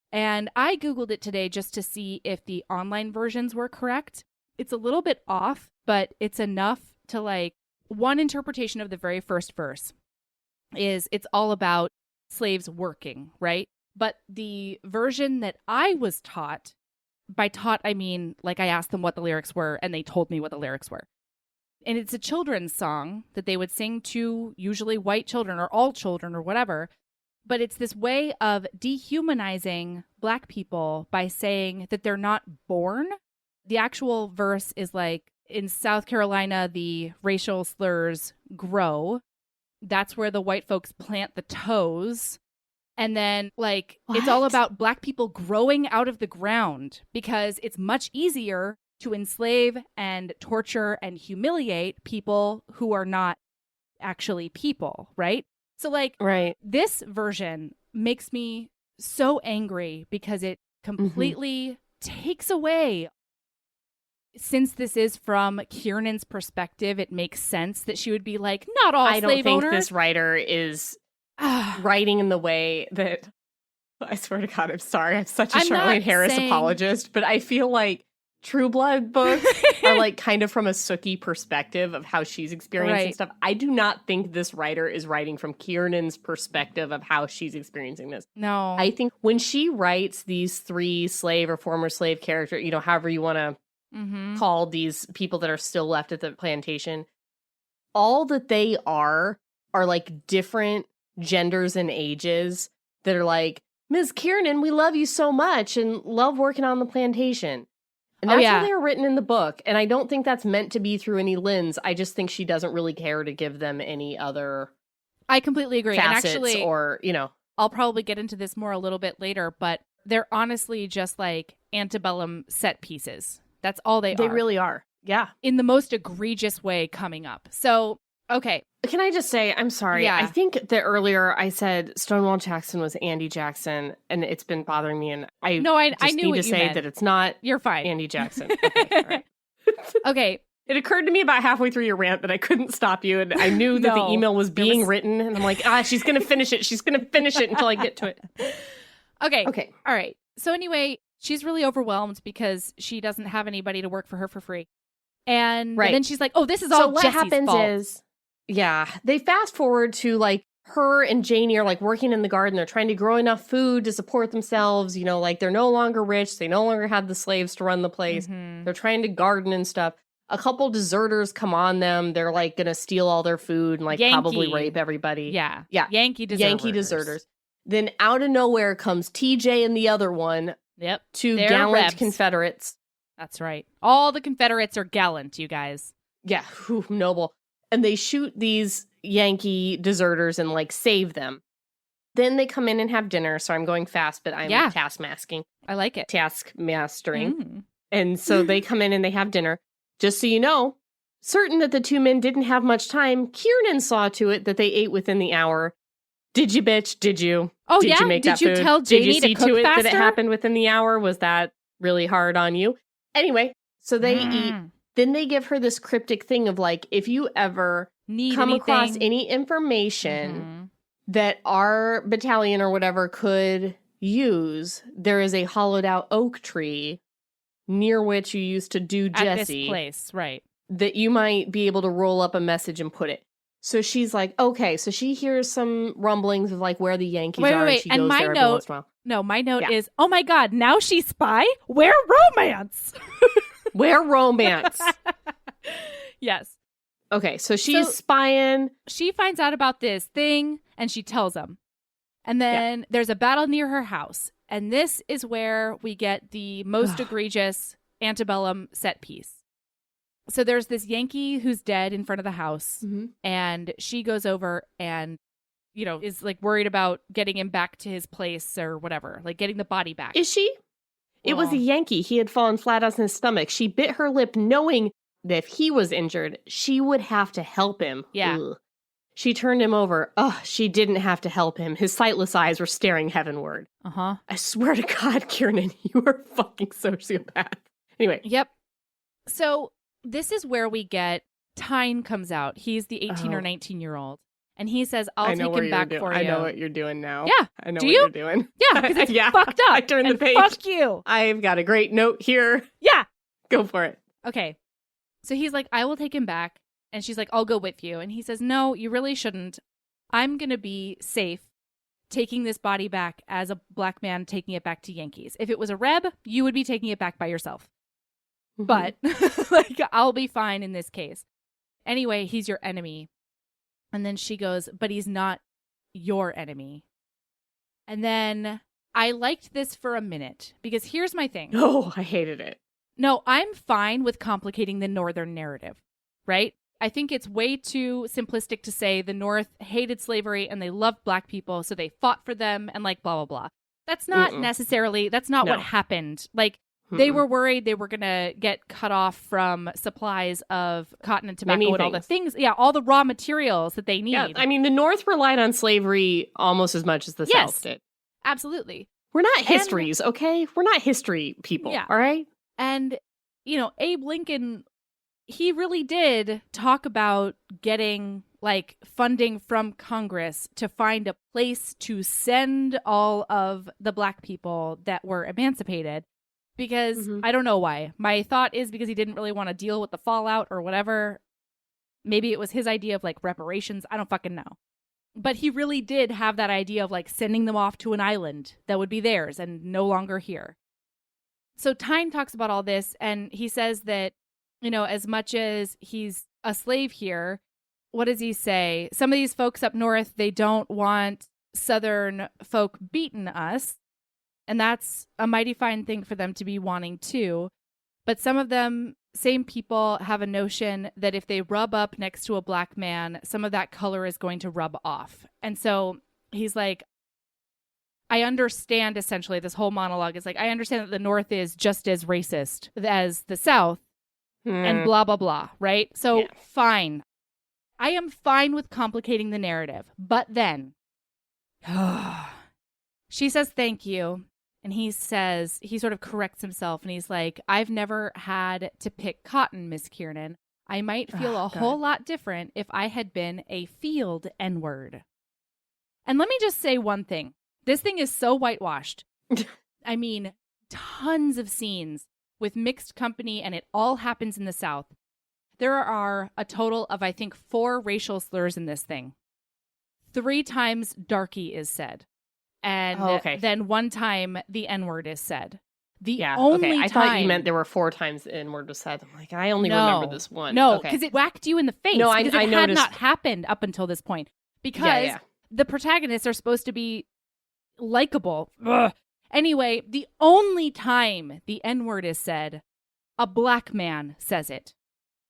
And I Googled it today just to see if the online versions were correct. It's a little bit off, but it's enough to like, one interpretation of the very first verse is it's all about slaves working, right? But the version that I was taught, by taught, I mean, like I asked them what the lyrics were and they told me what the lyrics were. And it's a children's song that they would sing to usually white children or all children or whatever. But it's this way of dehumanizing Black people by saying that they're not born. The actual verse is like, in South Carolina, the racial slurs grow. That's where the white folks plant the toes. And then, like, it's all about Black people growing out of the ground because it's much easier to enslave and torture and humiliate people who are not actually people, right? So, like, this version makes me so angry because it completely takes away. Since this is from Kiernan's perspective, it makes sense that she would be like, not all slave owners. I don't think this writer is writing in the way that, I swear to God, I'm sorry. I'm such a Charlene Harris apologist, but I feel like True Blood books are like kind of from a Sookie perspective of how she's experiencing stuff. I do not think this writer is writing from Kiernan's perspective of how she's experiencing this. No. I think when she writes these three slave or former slave character, you know, however you want to call these people that are still left at the plantation, all that they are like different genders and ages that are like, Ms. Kiernan, we love you so much and love working on the plantation. And that's how they're written in the book. And I don't think that's meant to be through any lens. I just think she doesn't really care to give them any other I completely agree. facets and actually, or, you know. I'll probably get into this more a little bit later, but they're honestly just like antebellum set pieces. That's all they are. They really are. Yeah. In the most egregious way coming up. So, okay. Can I just say, I'm sorry. Yeah. I think that earlier I said Stonewall Jackson was Andy Jackson, and it's been bothering me. And I knew need to say that it's not You're fine. Andy Jackson. Okay, all right. Okay. It occurred to me about halfway through your rant that I couldn't stop you, and I knew that the email was being written, and I'm like, she's going to finish it. She's going to finish it until I get to it. Okay. All right. So anyway, she's really overwhelmed because she doesn't have anybody to work for her for free. And then she's like, oh, this is all Jesse's fault. So what happens is, they fast forward to like her and Janie are like working in the garden. They're trying to grow enough food to support themselves. You know, like they're no longer rich. They no longer have the slaves to run the place. They're trying to garden and stuff. A couple deserters come on them. They're like going to steal all their food and like probably rape everybody. Yeah. Yankee deserters. Then out of nowhere comes TJ and the other one. Yep. Two gallant rebs. Confederates. That's right. All the Confederates are gallant, you guys. Yeah. Noble. And they shoot these Yankee deserters and like save them. Then they come in and have dinner. So I'm going fast, but I'm task-masking. I like it. Task-mastering. And so they come in and they have dinner. Just so you know, certain that the two men didn't have much time, Kiernan saw to it that they ate within the hour. Did you, bitch? Did you? Oh, did yeah? You make did that you food? tell Janie Did you see to cook to it faster? that it happened within the hour? Was that really hard on you? Anyway, so they eat. Then they give her this cryptic thing of like, if you ever come across any information that our battalion or whatever could use, there is a hollowed out oak tree near which you used to do Jesse. At this place, right. That you might be able to roll up a message and put it. So she's like, okay. So she hears some rumblings of like where the Yankees are. And she goes there every once in a while. No, my note is, oh my God, now she's spy? Where romance? Where romance? Yes. Okay, so she's spying. She finds out about this thing and she tells him. And then there's a battle near her house. And this is where we get the most egregious antebellum set piece. So there's this Yankee who's dead in front of the house. And she goes over and, you know, is like worried about getting him back to his place or whatever, like getting the body back. Is she? It was a Yankee. He had fallen flat on his stomach. She bit her lip knowing that if he was injured, she would have to help him. Yeah. Ugh. She turned him over. Ugh, she didn't have to help him. His sightless eyes were staring heavenward. Uh-huh. I swear to God, Kiernan, you are a fucking sociopath. Anyway. Yep. So this is where we get Tyne comes out. He's the 18 or 19-year-old. And he says, I'll take him back for you. I know what you're doing now. Yeah. I know Do what you? you're doing. Yeah, because it's fucked up. I turned the page. Fuck you. I've got a great note here. Yeah. Go for it. Okay. So he's like, I will take him back. And she's like, I'll go with you. And he says, no, you really shouldn't. I'm going to be safe taking this body back as a black man taking it back to Yankees. If it was a Reb, you would be taking it back by yourself. Mm-hmm. But like, I'll be fine in this case. Anyway, he's your enemy. And then she goes, but he's not your enemy. And then I liked this for a minute because here's my thing. Oh, I hated it. No, I'm fine with complicating the Northern narrative, right? I think it's way too simplistic to say the North hated slavery and they loved black people, so they fought for them and like blah, blah, blah. That's not necessarily, that's not what happened. Like, they were worried they were going to get cut off from supplies of cotton and tobacco and all the things. Yeah, all the raw materials that they need. Yeah, I mean, the North relied on slavery almost as much as the South did. Absolutely. We're not histories, okay? We're not history people, all right? And, you know, Abe Lincoln, he really did talk about getting, like, funding from Congress to find a place to send all of the black people that were emancipated. Because I don't know why. My thought is because he didn't really want to deal with the fallout or whatever. Maybe it was his idea of like reparations. I don't fucking know. But he really did have that idea of like sending them off to an island that would be theirs and no longer here. So Tyne talks about all this and he says that, you know, as much as he's a slave here, what does he say? Some of these folks up north, they don't want Southern folk beating us. And that's a mighty fine thing for them to be wanting too. But some of them, same people, have a notion that if they rub up next to a black man, some of that color is going to rub off. And so he's like, I understand essentially this whole monologue is like, I understand that the North is just as racist as the South and blah, blah, blah. Right. So fine. I am fine with complicating the narrative. But then she says, thank you. And he says, he sort of corrects himself and he's like, I've never had to pick cotton, Miss Kiernan. I might feel a whole lot different if I had been a field N-word. And let me just say one thing. This thing is so whitewashed. I mean, tons of scenes with mixed company and it all happens in the South. There are a total of, I think, 4 racial slurs in this thing. 3 times darky is said. And then 1 time the N-word is said. I thought you meant there were 4 times the N-word was said. I'm like, I only remember this one. No, because it whacked you in the face. No, because it had not happened up until this point. Because the protagonists are supposed to be likable. Ugh. Anyway, the only time the N-word is said, a black man says it.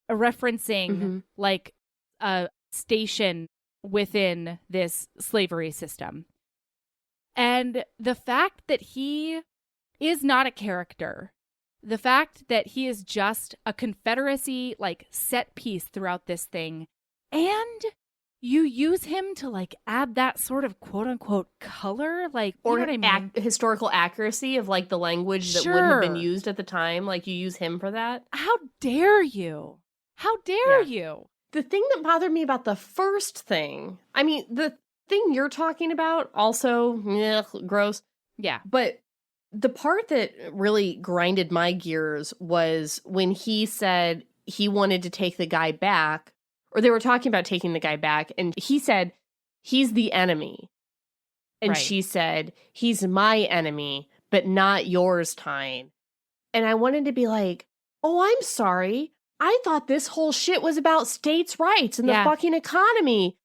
Referencing like a station within this slavery system. And the fact that he is not a character, the fact that he is just a Confederacy, like, set piece throughout this thing, and you use him to, like, add that sort of quote-unquote color, like, or you know what I mean? Historical accuracy of, like, the language that would have been used at the time, like, you use him for that. How dare you? How dare you? The thing that bothered me about the first thing, I mean, the thing you're talking about also gross, but the part that really grinded my gears was when he said he wanted to take the guy back, or they were talking about taking the guy back, and he said he's the enemy, and she said he's my enemy but not yours, Tyne. And I wanted to be like, oh, I'm sorry, I thought this whole shit was about states' rights and the fucking economy.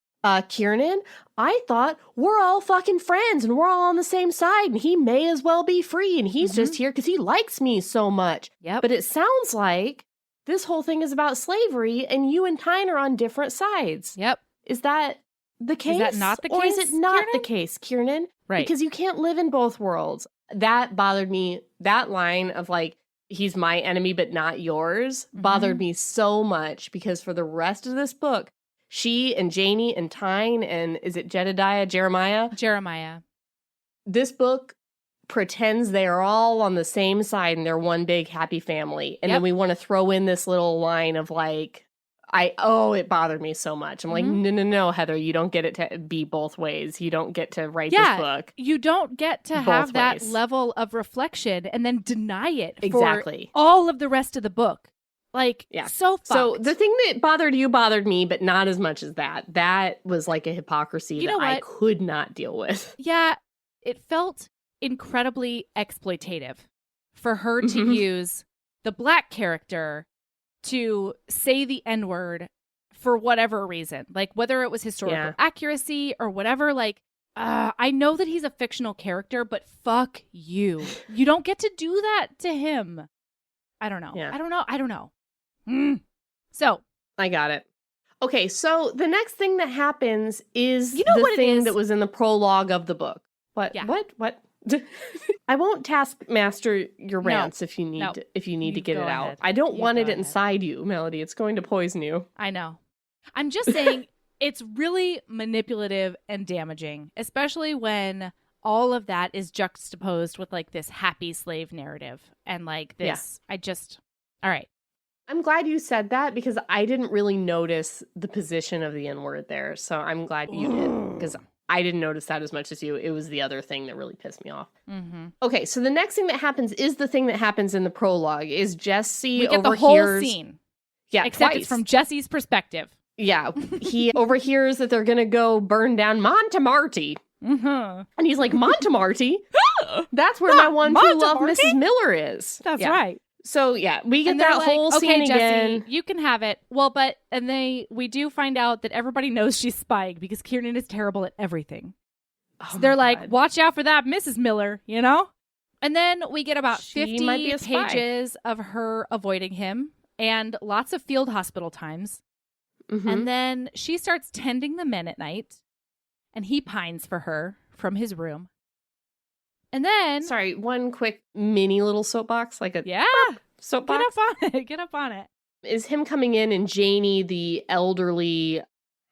Kiernan, I thought we're all fucking friends and we're all on the same side and he may as well be free and he's just here because he likes me so much. But it sounds like this whole thing is about slavery and you and Tyne are on different sides. Is that the case? Is that not the case, or is it not Kiernan? the case, Kiernan? Right. Because you can't live in both worlds. that bothered me. That line of like, he's my enemy, but not yours, bothered me so much because for the rest of this book, she and Janie and Tyne and is it Jeremiah? This book pretends they are all on the same side and they're one big happy family. And then we want to throw in this little line of like, it bothered me so much. I'm like, no, Heather, you don't get it to be both ways. You don't get to write this book. You don't get to have that level of reflection and then deny it exactly for all of the rest of the book. Like, so fucked. So the thing that bothered you bothered me, but not as much as that. That was like a hypocrisy that I could not deal with. Yeah, it felt incredibly exploitative for her to use the black character to say the N-word for whatever reason, like whether it was historical accuracy or whatever. Like, I know that he's a fictional character, but fuck you. You don't get to do that to him. I don't know. I don't know. So I got it. Okay, so the next thing that happens is the thing that was in the prologue of the book. What? Yeah. What? I won't taskmaster your rants if you need to get it out. I don't want it inside you, Melody. It's going to poison you. I know. I'm just saying it's really manipulative and damaging, especially when all of that is juxtaposed with like this happy slave narrative and like this. All right. I'm glad you said that because I didn't really notice the position of the N-word there. So I'm glad you did because I didn't notice that as much as you. It was the other thing that really pissed me off. Okay, so the next thing that happens is the thing that happens in the prologue is Jesse overhears... We get the whole scene. Yeah, except it's from Jesse's perspective. Yeah, he overhears that they're going to go burn down Montemarty. And he's like, Montemarty? That's where my one true love, Mrs. Miller, is. That's right. So, we get that whole scene again. Jesse, you can have it. Well, we do find out that everybody knows she's spying because Kiernan is terrible at everything. So they're like, watch out for that Mrs. Miller, you know? And then we get about 50 pages of her avoiding him and lots of field hospital times. And then she starts tending the men at night and he pines for her from his room. And then... Sorry, one quick mini little soapbox, like a soapbox. Get up on it. Is him coming in and Janie, the elderly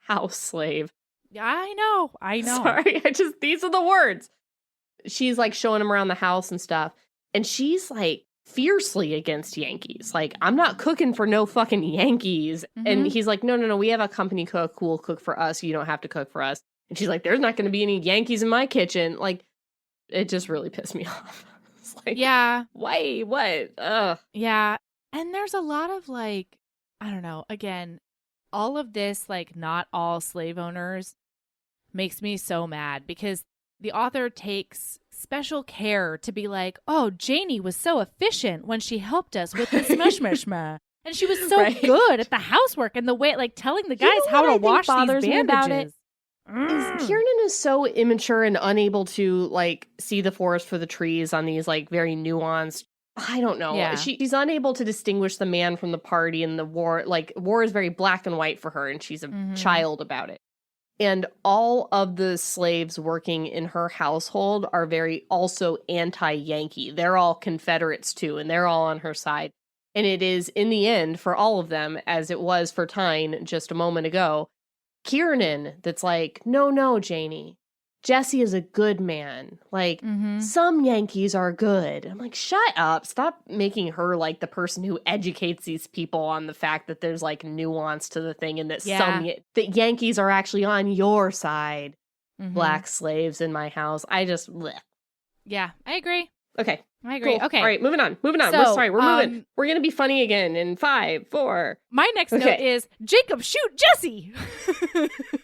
house slave. I know. Sorry, these are the words. She's like showing him around the house and stuff. And she's like fiercely against Yankees. Like, I'm not cooking for no fucking Yankees. And he's like, no, we have a company cook who will cook for us. You don't have to cook for us. And she's like, there's not going to be any Yankees in my kitchen. Like, it just really pissed me off. It's like, why? What? Ugh. Yeah. And there's a lot of like, I don't know, again, all of this, like, not all slave owners makes me so mad because the author takes special care to be like, oh, Janie was so efficient when she helped us with the smushmushma. And she was so good at the housework and the way, like, telling the guys how to wash these bandages. Kiernan is so immature and unable to like see the forest for the trees on these like very nuanced. I don't know. Yeah. She's unable to distinguish the man from the party and the war. Like, war is very black and white for her, and she's a child about it. And all of the slaves working in her household are very also anti-Yankee. They're all Confederates too, and they're all on her side. And it is in the end for all of them, as it was for Tyne just a moment ago, Kiernan that's like, no, Janie. Jesse is a good man. Like, some Yankees are good. I'm like, shut up. Stop making her like the person who educates these people on the fact that there's like nuance to the thing and that that Yankees are actually on your side. Black slaves in my house. I just, bleh. Yeah, I agree. Okay. I agree. Cool. Okay. All right, moving on. So, we're moving. We're going to be funny again in 5, 4. My next note is, Jacob, shoot Jesse!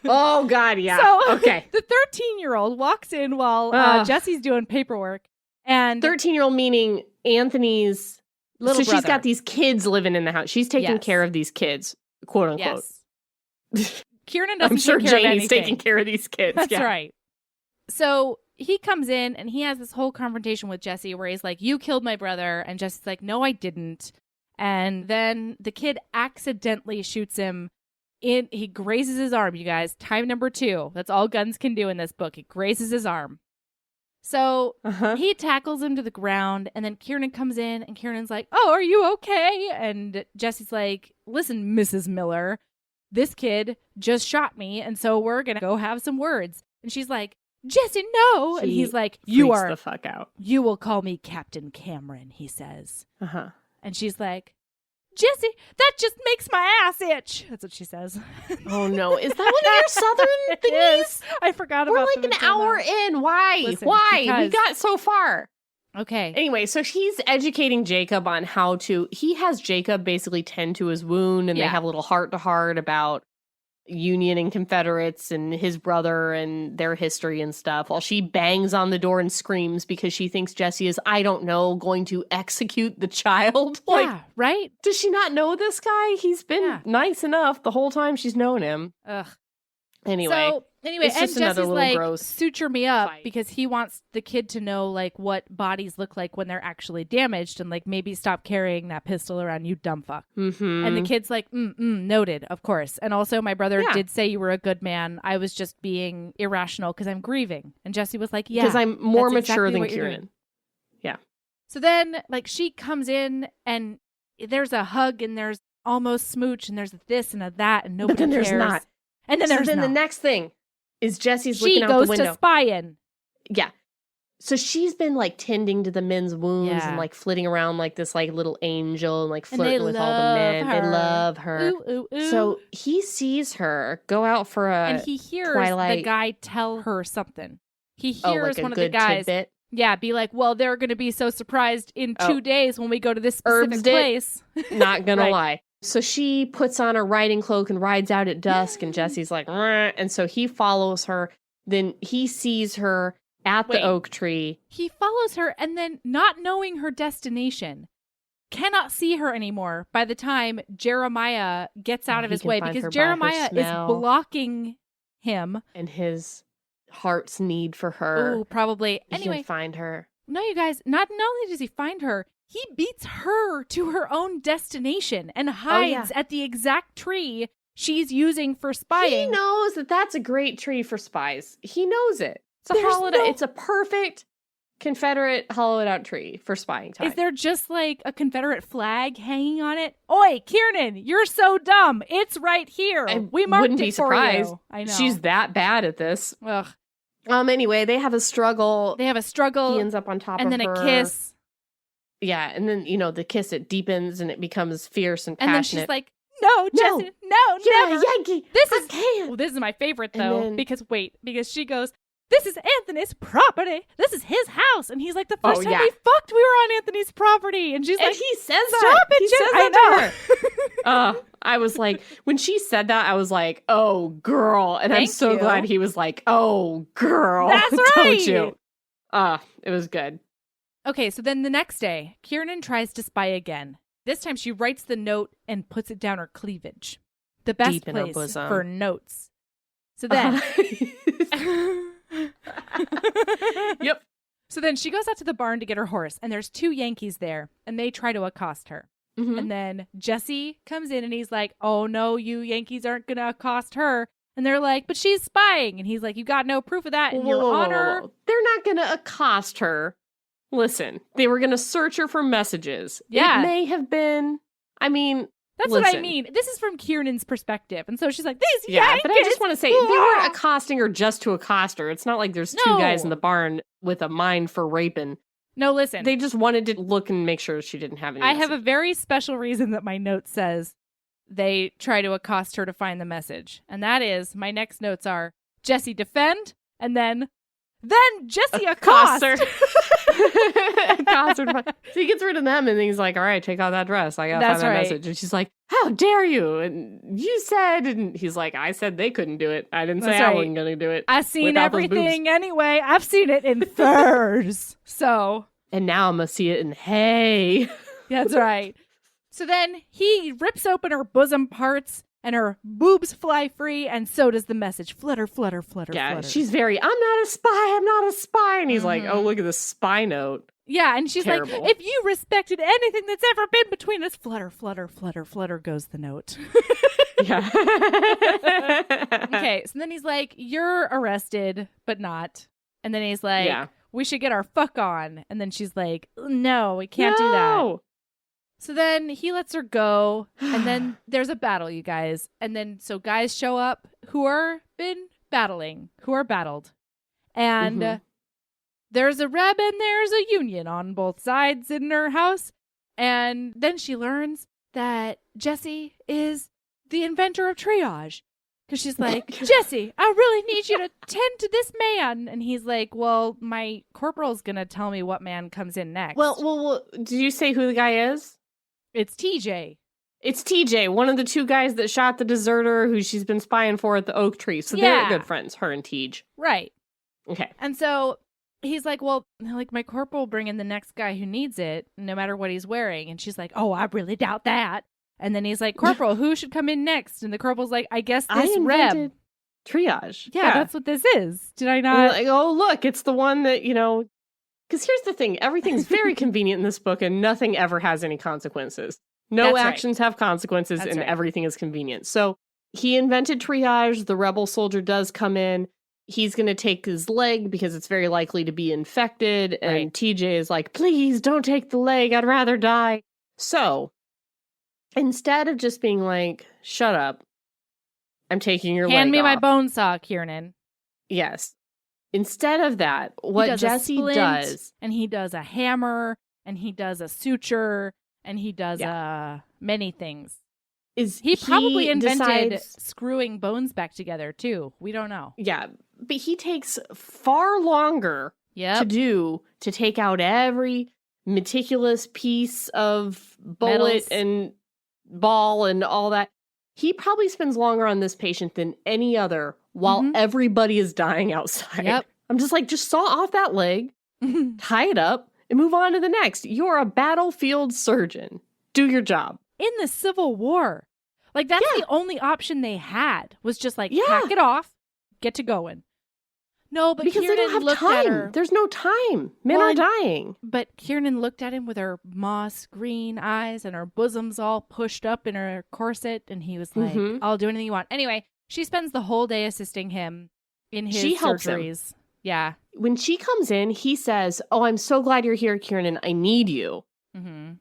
Oh, God, yeah. So, okay. The 13-year-old walks in while Jesse's doing paperwork. And 13-year-old meaning Anthony's little brother. She's got these kids living in the house. She's taking care of these kids, quote unquote. Yes. Kiernan doesn't I'm sure take care of Janie's anything. taking care of these kids. That's right. So he comes in and he has this whole confrontation with Jesse where he's like, you killed my brother. And Jesse's like, no, I didn't. And then the kid accidentally shoots him he grazes his arm, you guys. Time number 2. That's all guns can do in this book. It grazes his arm. So he tackles him to the ground, and then Kiernan comes in, and Kiernan's like, oh, are you okay? And Jesse's like, listen, Mrs. Miller, this kid just shot me, and so we're going to go have some words. And she's like, Jesse, no. And he's like, you are the fuck out. You will call me Captain Cameron, he says. Uh-huh. And she's like, Jesse, that just makes my ass itch. That's what she says. Oh, no. Is that one of your southern thingies? I forgot We're about like an hour in. Why? Listen, Why? because... We got so far. Okay. Anyway, so he's educating Jacob on how to... He has Jacob basically tend to his wound, and they have a little heart-to-heart about Union and Confederates and his brother and their history and stuff, while she bangs on the door and screams because she thinks Jesse is, I don't know, going to execute the child. Yeah, right? Does she not know this guy? He's been nice enough the whole time she's known him. Ugh. Anyway, and just another Jesse's little like, gross suture me up fight. because he wants the kid to know like what bodies look like when they're actually damaged, and like maybe stop carrying that pistol around, you dumb fuck. Mm-hmm. And the kid's like, noted, of course. And also my brother did say you were a good man. I was just being irrational because I'm grieving. And Jesse was like, yeah. Because I'm more mature exactly than Kieran. Yeah. So then like she comes in and there's a hug and there's almost smooch and there's a this and a that and nobody but then cares. There's not. And then there's then not. The next thing is Jesse's looking out the window. She goes to spying. Yeah. So she's been like tending to the men's wounds and like flitting around like this like little angel and like flirting with all the men. They love her. Ooh, ooh, ooh. So he sees her go out for a and he hears Twilight. the guy tell her something. He hears like one of the guys tidbit. be like, well, they're going to be so surprised in 2 days when we go to this specific place. Not gonna lie. So she puts on her riding cloak and rides out at dusk, and Jesse's like, "Rrr," and so he follows her. Then he sees her at the oak tree. He follows her, and then, not knowing her destination, cannot see her anymore by the time Jeremiah gets out of his way, because Jeremiah is blocking him. And his heart's need for her. Oh, probably. Anyway, he can find her. No, you guys, not only does he find her, he beats her to her own destination and hides at the exact tree she's using for spying. He knows that that's a great tree for spies. He knows it. It's a perfect Confederate hollowed out tree for spying time. Is there just like a Confederate flag hanging on it? Oi, Kiernan, you're so dumb. It's right here. We marked wouldn't it be for surprised. you. I know. She's that bad at this. Ugh. Anyway, they have a struggle. He ends up on top and of her. And then a kiss. Yeah, and then, the kiss, it deepens and it becomes fierce and passionate. And then she's like, no, Jesse, no, never. Yankee, This is my favorite, though, because she goes, this is Anthony's property. This is his house. And he's like, the first time we fucked, we were on Anthony's property. And she's like, he says that. Stop it, he says I that to her. I was like, when she said that, I was like, oh, girl. And I'm so glad he was like, oh, girl. That's right. Don't you? It was good. Okay, so then the next day, Kiernan tries to spy again. This time she writes the note and puts it down her cleavage. The best Deep in her place bosom. for notes. So then... Yep. So then she goes out to the barn to get her horse, and there's 2 Yankees there, and they try to accost her. Mm-hmm. And then Jesse comes in, and he's like, oh, no, you Yankees aren't going to accost her. And they're like, but she's spying. And he's like, you got no proof of that in your honor. They're not going to accost her. Listen, they were going to search her for messages. Yeah. It may have been, That's what I mean. This is from Kiernan's perspective. And so she's like, these Yankees. But I just want to say, they weren't accosting her just to accost her. It's not like there's 2 guys in the barn with a mind for raping. No, listen. They just wanted to look and make sure she didn't have any message. Have a very special reason that my note says they try to accost her to find the message. And that is, my next notes are, Jesse defend, and then Jesse accost her. Accost her. So he gets rid of them, and he's like, all right, take out that dress. I gotta find that message. And she's like, how dare you? And you said, and he's like, I said they couldn't do it. I didn't say I wasn't gonna do it. I've seen everything anyway. I've seen it in furs. So. And now I'm gonna see it in hay. That's right. So then he rips open her bosom parts, and her boobs fly free, and so does the message. Flutter, flutter, flutter, flutter. She's very, I'm not a spy. And he's like, oh, look at this spy note. Yeah, and she's like, if you respected anything that's ever been between us, flutter, flutter, flutter, flutter goes the note. Yeah. Okay, so then he's like, you're arrested, but not. And then he's like, we should get our fuck on. And then she's like, no, we can't do that. So then he lets her go. And then there's a battle, you guys. And then so guys show up who are battled. And there's a reb and there's a union on both sides in her house. And then she learns that Jesse is the inventor of triage. Because she's like, Jesse, I really need you to tend to this man. And he's like, well, my corporal's going to tell me what man comes in next. Well, did you say who the guy is? It's TJ. It's TJ, one of the two guys that shot the deserter who she's been spying for at the oak tree. So they're good friends, her and Tej. Right. Okay. And so he's like, well, like my corporal will bring in the next guy who needs it, no matter what he's wearing. And she's like, oh, I really doubt that. And then he's like, Corporal, who should come in next? And the corporal's like, I guess this reb. Triage. Yeah, that's what this is. Did I not? Like, oh, look, it's the one that, because here's the thing. Everything's very convenient in this book and nothing ever has any consequences. No actions have consequences and everything is convenient. So he invented triage. The rebel soldier does come in. He's going to take his leg because it's very likely to be infected. And TJ is like, please don't take the leg. I'd rather die. So instead of just being like, shut up, I'm taking your leg off. Hand me my bone saw, Kiernan. Yes. Instead of that, what Jesse does... And he does a hammer, and he does a suture, and he does many things. He probably invented screwing bones back together, too. We don't know. Yeah, but he takes far longer to take out every meticulous piece of bullet and ball and all that. He probably spends longer on this patient than any other while everybody is dying outside. Yep. I'm just like, just saw off that leg, tie it up, and move on to the next. You're a battlefield surgeon. Do your job. In the Civil War. Like, that's the only option they had, was just like, hack it off, get to going. No, but because Kiernan they don't have time. There's no time. Men are dying. But Kiernan looked at him with her moss green eyes and her bosoms all pushed up in her corset. And he was like, I'll do anything you want. Anyway, she spends the whole day assisting him in his surgeries. Helps him. Yeah. When she comes in, he says, oh, I'm so glad you're here, Kiernan. I need you.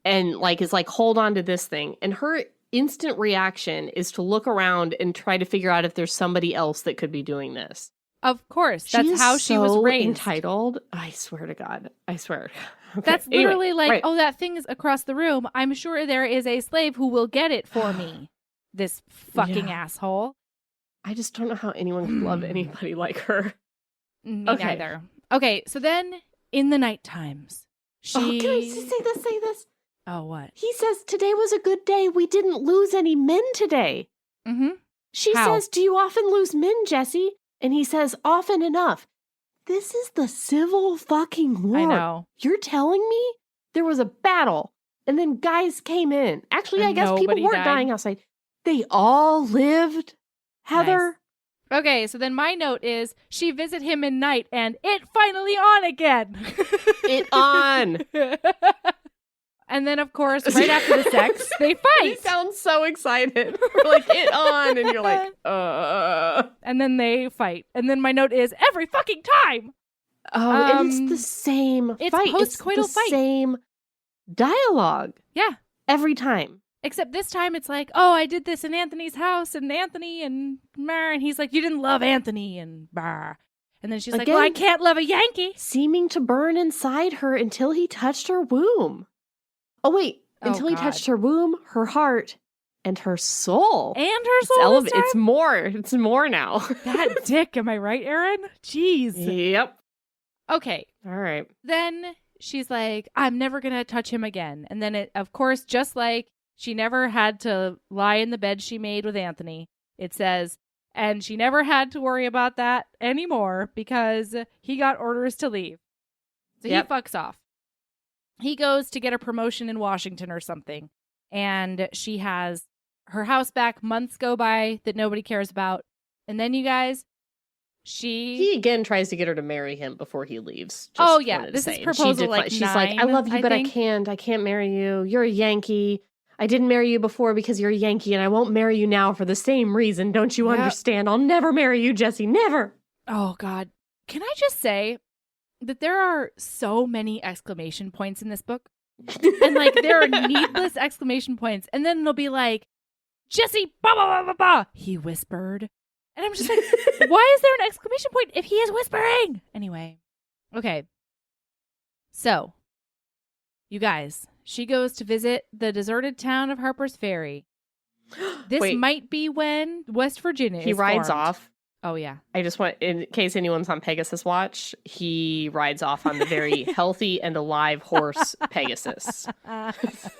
And is like, hold on to this thing. And her instant reaction is to look around and try to figure out if there's somebody else that could be doing this. Of course. That's how she was raised. Entitled. I swear to God. I swear. Okay. That's literally oh, that thing is across the room. I'm sure there is a slave who will get it for me. This fucking asshole. I just don't know how anyone could love anybody like her. Me neither. Okay, so then in the night times, can I say this? Oh, what? He says, today was a good day. We didn't lose any men today. She says, do you often lose men, Jesse? And he says, often enough. This is the Civil fucking War. I know. You're telling me there was a battle and then guys came in. Actually, I guess people weren't dying outside. They all lived, Heather. Nice. Okay, so then my note is, she visit him in night and it finally on again. It on. And then, of course, right after the sex, they fight. You sound so excited. You're like, it on. And you're like, And then they fight. And then my note is, every fucking time. Oh, and it's the same fight. It's post-coital fight. Same dialogue. Yeah. Every time. Except this time it's like, oh, I did this in Anthony's house and Anthony and Mar. And he's like, you didn't love Anthony and bar. And then she's like, well, I can't love a Yankee. Seeming to burn inside her until he touched her womb. Oh, wait. Until he touched her womb, her heart, and her soul. And her soul this time? It's more. It's more now. That dick. Am I right, Erin? Jeez. Yep. Okay. All right. Then she's like, I'm never going to touch him again. And then, of course, just like she never had to lie in the bed she made with Anthony, it says, and she never had to worry about that anymore because he got orders to leave. So he fucks off. He goes to get a promotion in Washington or something. And she has her house back. Months go by that nobody cares about. And then, you guys, he again tries to get her to marry him before he leaves. This is proposal she's like, I love you, but I can't marry you. You're a Yankee. I didn't marry you before because you're a Yankee, and I won't marry you now for the same reason. Don't you understand? I'll never marry you, Jesse. Never. Oh, God. Can I just say, that there are so many exclamation points in this book. And like there are needless exclamation points. And then it'll be like, Jesse, bah, bah, bah, bah, bah, he whispered. And I'm just like, why is there an exclamation point if he is whispering? Anyway. Okay. So, you guys, she goes to visit the deserted town of Harper's Ferry. This might be when West Virginia he is rides formed. off. Oh, yeah. I just want, in case anyone's on Pegasus Watch, he rides off on the very healthy and alive horse Pegasus.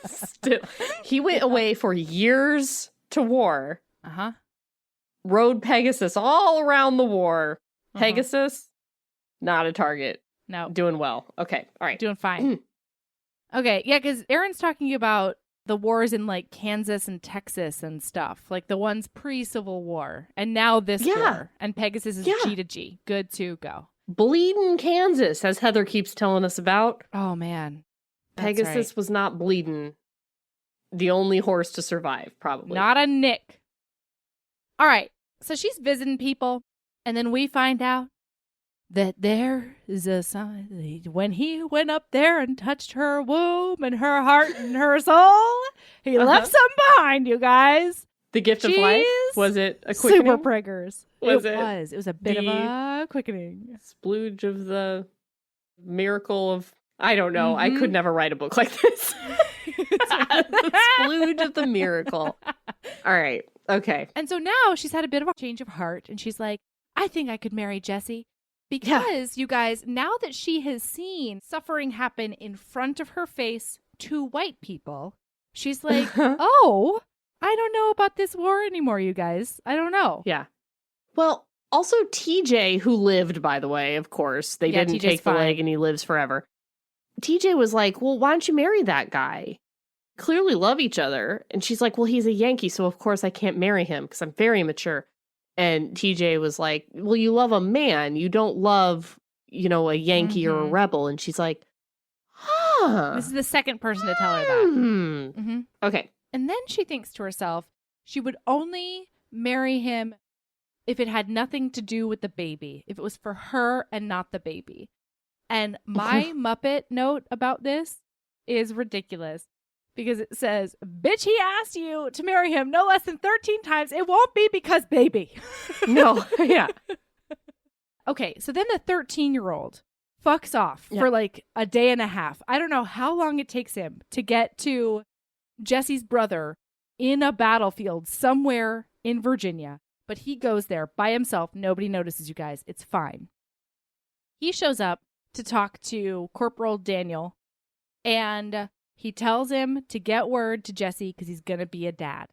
Still, he went away for years to war. Uh-huh. Rode Pegasus all around the war. Pegasus, not a target. No. Doing well. Okay. All right. Doing fine. Okay. Yeah, because Erin's talking about the wars in like Kansas and Texas and stuff, like the ones pre-Civil War, and now this war, and Pegasus is G to G. Good to go. Bleeding Kansas, as Heather keeps telling us about. Oh man, Pegasus was not bleeding. The only horse to survive, probably. Not a nick. All right, so she's visiting people, and then we find out that there is a sign when he went up there and touched her womb and her heart and her soul, he left some behind, you guys. The gift of life? Was it a quickening? Super priggers. It was a bit of a quickening. Splooge of the miracle of, I don't know. I could never write a book like this. The splooge of the miracle. All right. Okay. And so now she's had a bit of a change of heart, and she's like, I think I could marry Jesse. Because, you guys, now that she has seen suffering happen in front of her face to white people, she's like, oh, I don't know about this war anymore, you guys. I don't know. Yeah. Well, also TJ, who lived, by the way, of course. They didn't take the leg and he lives forever. TJ was like, well, why don't you marry that guy? Clearly love each other. And she's like, well, he's a Yankee, so of course I can't marry him because I'm very mature. And TJ was like, well, you love a man. You don't love, a Yankee or a rebel. And she's like, This is the second person to tell her that. Okay. And then she thinks to herself, she would only marry him if it had nothing to do with the baby, if it was for her and not the baby. And my Muppet note about this is ridiculous. Because it says, bitch, he asked you to marry him no less than 13 times. It won't be because baby. No, yeah. Okay, so then the 13-year-old fucks off for like a day and a half. I don't know how long it takes him to get to Jesse's brother in a battlefield somewhere in Virginia. But he goes there by himself. Nobody notices, you guys. It's fine. He shows up to talk to Corporal Daniel, and he tells him to get word to Jesse because he's going to be a dad.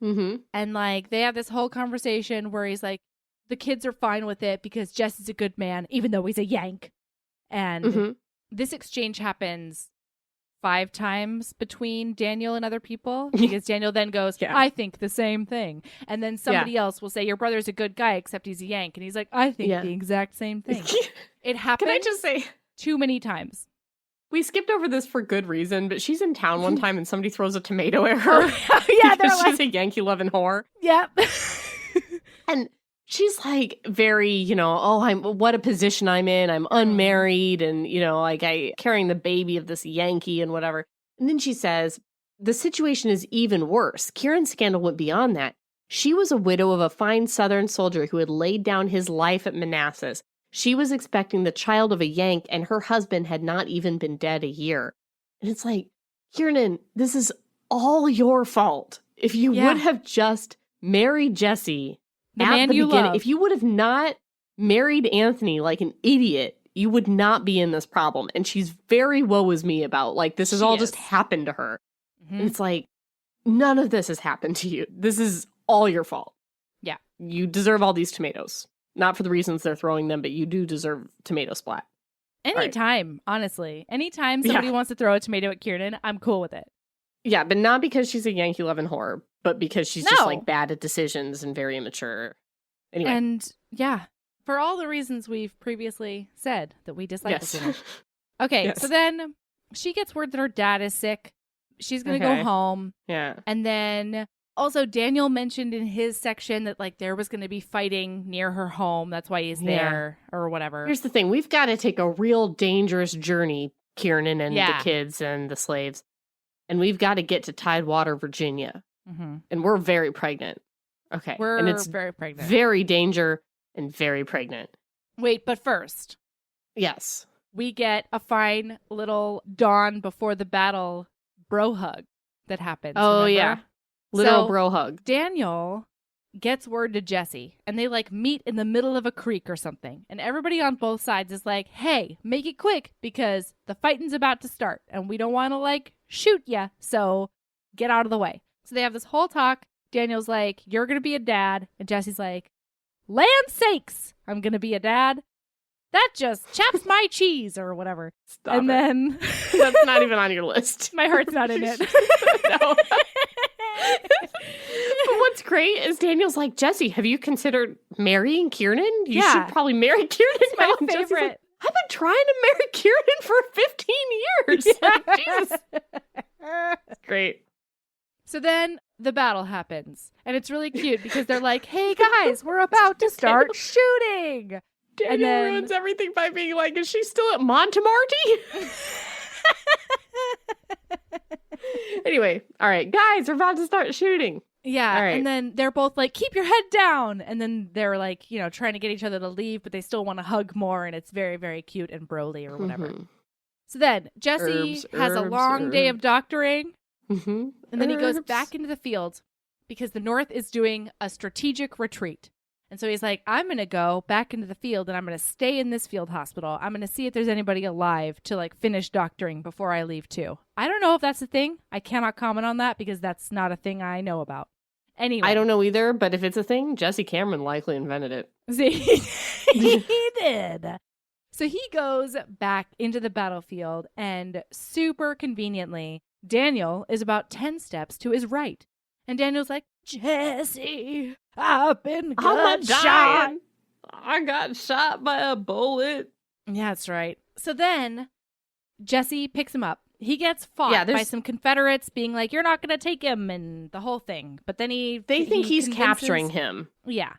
And like they have this whole conversation where he's like, the kids are fine with it because Jesse's a good man, even though he's a Yank. And this exchange happens 5 times between Daniel and other people because Daniel then goes, I think the same thing. And then somebody else will say, your brother's a good guy, except he's a Yank. And he's like, I think the exact same thing. It happens Can I just say too many times. We skipped over this for good reason, but she's in town one time and somebody throws a tomato at her. Yeah, they're she's a Yankee-loving whore. Yep. And she's like very, what a position I'm in. I'm unmarried and, I carrying the baby of this Yankee and whatever. And then she says, the situation is even worse. Kieran's scandal went beyond that. She was a widow of a fine Southern soldier who had laid down his life at Manassas. She was expecting the child of a Yank, and her husband had not even been dead a year. And it's like, Kieran, this is all your fault. If you would have just married Jesse at the beginning, if you would have not married Anthony like an idiot, you would not be in this problem. And she's very woe is me about, like, this has all just happened to her. And it's like, none of this has happened to you. This is all your fault. Yeah. You deserve all these tomatoes. Not for the reasons they're throwing them, but you do deserve tomato splat. Anytime, honestly. Anytime somebody wants to throw a tomato at Kieran, I'm cool with it. Yeah, but not because she's a Yankee-loving whore, but because she's just, like, bad at decisions and very immature. Anyway. And, for all the reasons we've previously said that we dislike this woman. Okay, so then she gets word that her dad is sick. She's going to go home. Yeah. And then Also, Daniel mentioned in his section that like there was going to be fighting near her home. That's why he's there or whatever. Here's the thing. We've got to take a real dangerous journey, Kiernan and Yeah. the kids and the slaves. And we've got to get to Tidewater, Virginia. Mm-hmm. And we're very pregnant. Okay. We're and it's very pregnant. very danger and very pregnant. Wait, but first, Yes. we get a fine little dawn before the battle bro hug that happens. Oh, remember? yeah. Literal So, bro hug. Daniel gets word to Jesse, and they like meet in the middle of a creek or something. And everybody on both sides is like, hey, make it quick because the fighting's about to start and we don't want to like shoot ya. So get out of the way. So they have this whole talk. Daniel's like, you're going to be a dad. And Jesse's like, land sakes, I'm going to be a dad. That just chaps my cheese or whatever. Stop and it. then That's not even on your list. my heart's not in it. No. But what's great is Daniel's like, Jesse, have you considered marrying Kiernan? You should probably marry Kiernan. It's my now. And Jesse's favorite. like, I've been trying to marry Kiernan for 15 years. Like, Jesus. It's great. So then the battle happens, and it's really cute because they're like, hey guys, we're about to start shooting. Daniel then- ruins everything by being like, is she still at Montemarty? Anyway, all right, guys, we're about to start shooting. Yeah, All right. and then they're both like, keep your head down. And then they're like, you know, trying to get each other to leave, but they still want to hug more, and it's very, very cute and broly or whatever. Mhm. So then Jesse has a long day of doctoring, Mm-hmm. and then he goes back into the field because the North is doing a strategic retreat. And so he's like, I'm going to go back into the field and I'm going to stay in this field hospital. I'm going to see if there's anybody alive to like finish doctoring before I leave too. I don't know if that's a thing. I cannot comment on that because that's not a thing I know about. Anyway. I don't know either, but if it's a thing, Jesse Cameron likely invented it. See, he did. So he goes back into the battlefield, and super conveniently, Daniel is about 10 steps to his right. And Daniel's like, Jesse, I've been shot. I got shot by a bullet. Yeah, that's right. So then Jesse picks him up. He gets fought by there's- some Confederates being like, you're not going to take him, and the whole thing. But then They think he's convinces- capturing him. Yeah.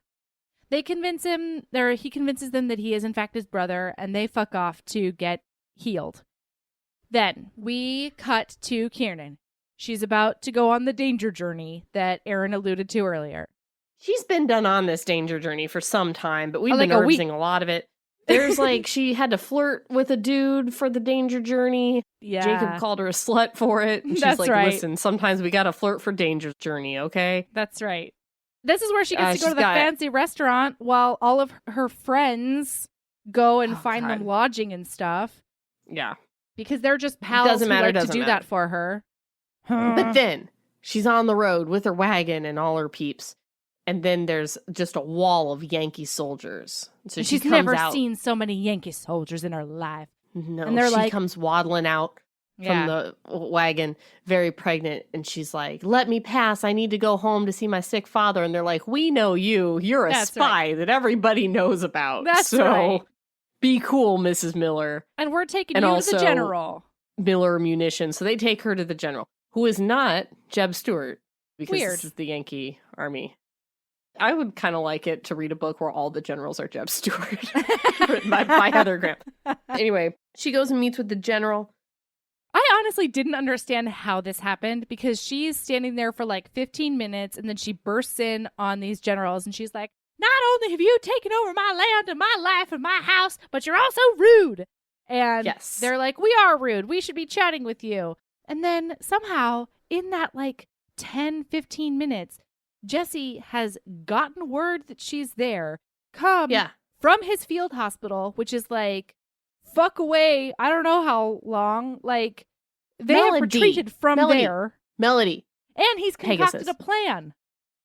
They convince him, he convinces them that he is in fact his brother, and they fuck off to get healed. Then we cut to Kiernan. She's about to go on the danger journey that Erin alluded to earlier. She's been done on this danger journey for some time, but we've Like been a week. noticing a lot of it. There's like, she had to flirt with a dude for the danger journey. Yeah. Jacob called her a slut for it. And she's That's like, right. listen, sometimes we gotta flirt for danger journey, okay? That's right. This is where she gets to go she's to the got- fancy restaurant while all of her friends go and find them God. lodging and stuff Yeah. because they're just pals Doesn't who matter, like to doesn't do matter. that for her. But then she's on the road with her wagon and all her peeps. And then there's just a wall of Yankee soldiers. So she she's comes never out. seen so many Yankee soldiers in her life. No, and they're she like- comes waddling out from the wagon, very pregnant, and she's like, "Let me pass. I need to go home to see my sick father." And they're like, "We know you. You're a That's spy that everybody knows about. That's so right. be cool, Mrs. Miller." And we're taking And you to also- the general. Miller munitions. So they take her to the general, who is not Jeb Stuart, because Weird. this is the Yankee army. I would kind of like it to read a book where all the generals are Jeb Stuart, written by Heather Graham. Anyway, she goes and meets with the general. I honestly didn't understand how this happened because she's standing there for like 15 minutes and then she bursts in on these generals and she's like, not only have you taken over my land and my life and my house, but you're also rude. And Yes. they're like, we are rude. We should be chatting with you. And then somehow in that like 10, 15 minutes, Jesse has gotten word that she's there, come Yeah. from his field hospital, which is like, fuck away. I don't know how long. Like, they have Melody. retreated from Melody. there. Melody. And he's concocted Pegasus. a plan.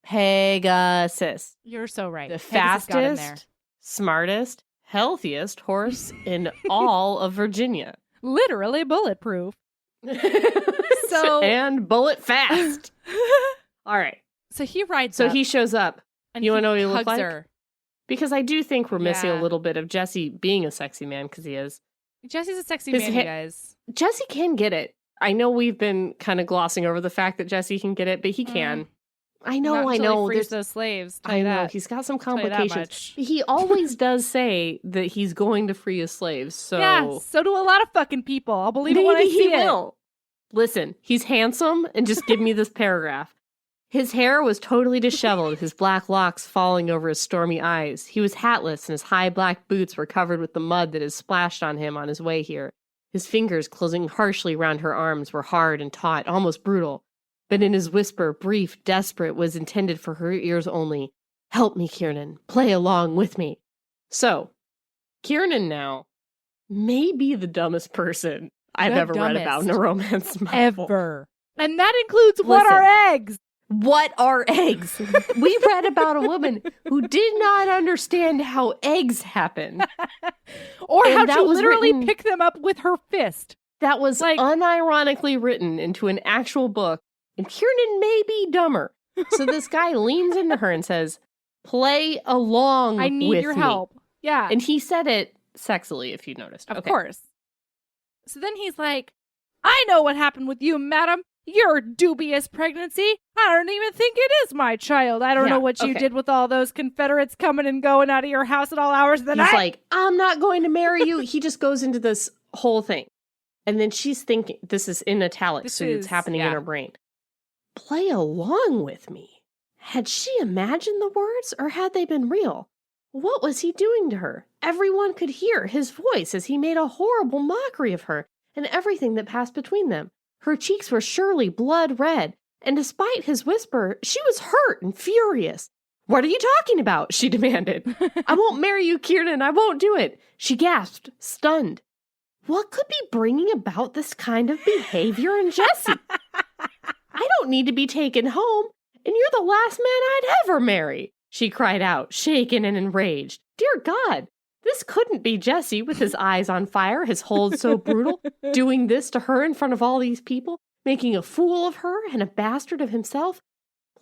Pegasus. You're so right. The Pegasus got in there. fastest, smartest, healthiest horse in all of Virginia. Literally bulletproof. So- and bullet fast. All right. So he rides So up he shows up. and you he wanna know what he looked hugs like? her. Because I do think we're missing Yeah. a little bit of Jesse being a sexy man, because he is. Jesse's a sexy His man, ha- you guys. Jesse can get it. I know we've been kind of glossing over the fact that Jesse can get it, but he Mm. can. I know. Not until he frees There's those slaves. I know he's got some complications. He always does say that he's going to free his slaves. So yeah, so do a lot of fucking people. I'll believe it when I see it. Will. Listen, he's handsome, and just give me this paragraph. His hair was totally disheveled, his black locks falling over his stormy eyes. He was hatless, and his high black boots were covered with the mud that had splashed on him on his way here. His fingers, closing harshly round her arms, were hard and taut, almost brutal. But in his whisper, brief, desperate, was intended for her ears only. Help me, Kiernan. Play along with me. So, Kiernan now may be the dumbest person I've ever read about in a romance novel. Ever. And that includes what are eggs? What are eggs? We read about a woman who did not understand how eggs happen. Or how to literally pick them up with her fist. That was unironically written into an actual book. And Kiernan may be dumber. So this guy leans into her and says, play along with me. I need your help. Yeah. And he said it sexily, if you noticed. Of course. So then he's like, I know what happened with you, madam. Your dubious pregnancy. I don't even think it is my child. I don't know what you did with all those Confederates coming and going out of your house at all hours of the night. He's like, I'm not going to marry you. He just goes into this whole thing. And then she's thinking, this is in italics, so it's happening in her brain. Play along with me. Had she imagined the words, or had they been real? What was he doing to her? Everyone could hear his voice as he made a horrible mockery of her and everything that passed between them. Her cheeks were surely blood red, and despite his whisper, she was hurt and furious. What are you talking about? She demanded. I won't marry you, Kiernan. I won't do it. She gasped, stunned. What could be bringing about this kind of behavior in Jesse? I don't need to be taken home, and you're the last man I'd ever marry, she cried out, shaken and enraged. Dear God, this couldn't be Jesse with his eyes on fire, his hold so brutal, doing this to her in front of all these people, making a fool of her and a bastard of himself.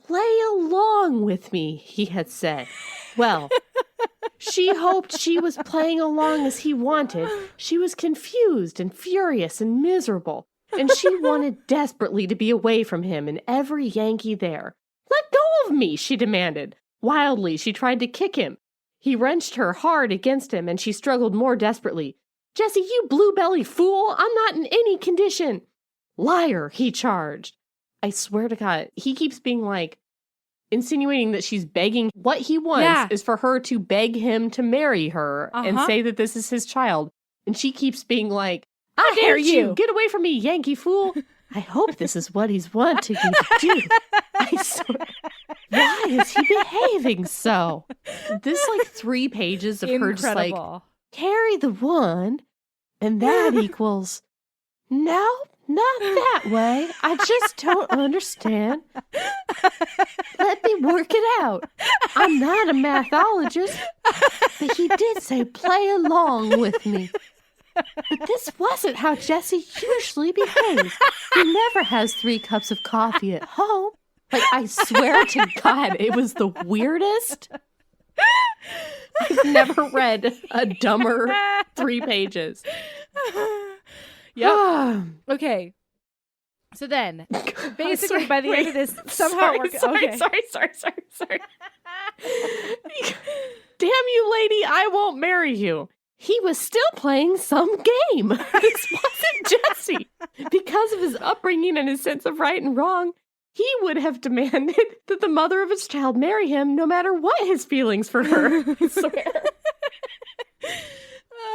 Play along with me, he had said. Well, she hoped she was playing along as he wanted. She was confused and furious and miserable, and she wanted desperately to be away from him and every Yankee there. Let go of me, she demanded. Wildly, she tried to kick him. He wrenched her hard against him, and she struggled more desperately. Jesse, you blue-belly fool! I'm not in any condition! Liar, he charged. I swear to God, he keeps being like, insinuating that she's begging. What he wants is for her to beg him to marry her and say that this is his child. And she keeps being like, I dare you! Get away from me, Yankee fool! I hope this is what he's wanting you to do. I swear. Why is he behaving so? This 3 pages of her just like, carry the one, and that equals, no, not that way. I just don't understand. Let me work it out. I'm not a mathologist, but he did say play along with me. But this wasn't how Jesse usually behaves. He never has 3 cups of coffee at home. I swear to God, it was the weirdest. I've never read a dumber 3 pages. Yep. Okay. So then, basically, by the end of this, somehow it works. Sorry. Damn you, lady, I won't marry you. He was still playing some game. This wasn't Jesse. Because of his upbringing and his sense of right and wrong, he would have demanded that the mother of his child marry him no matter what his feelings for her. I swear.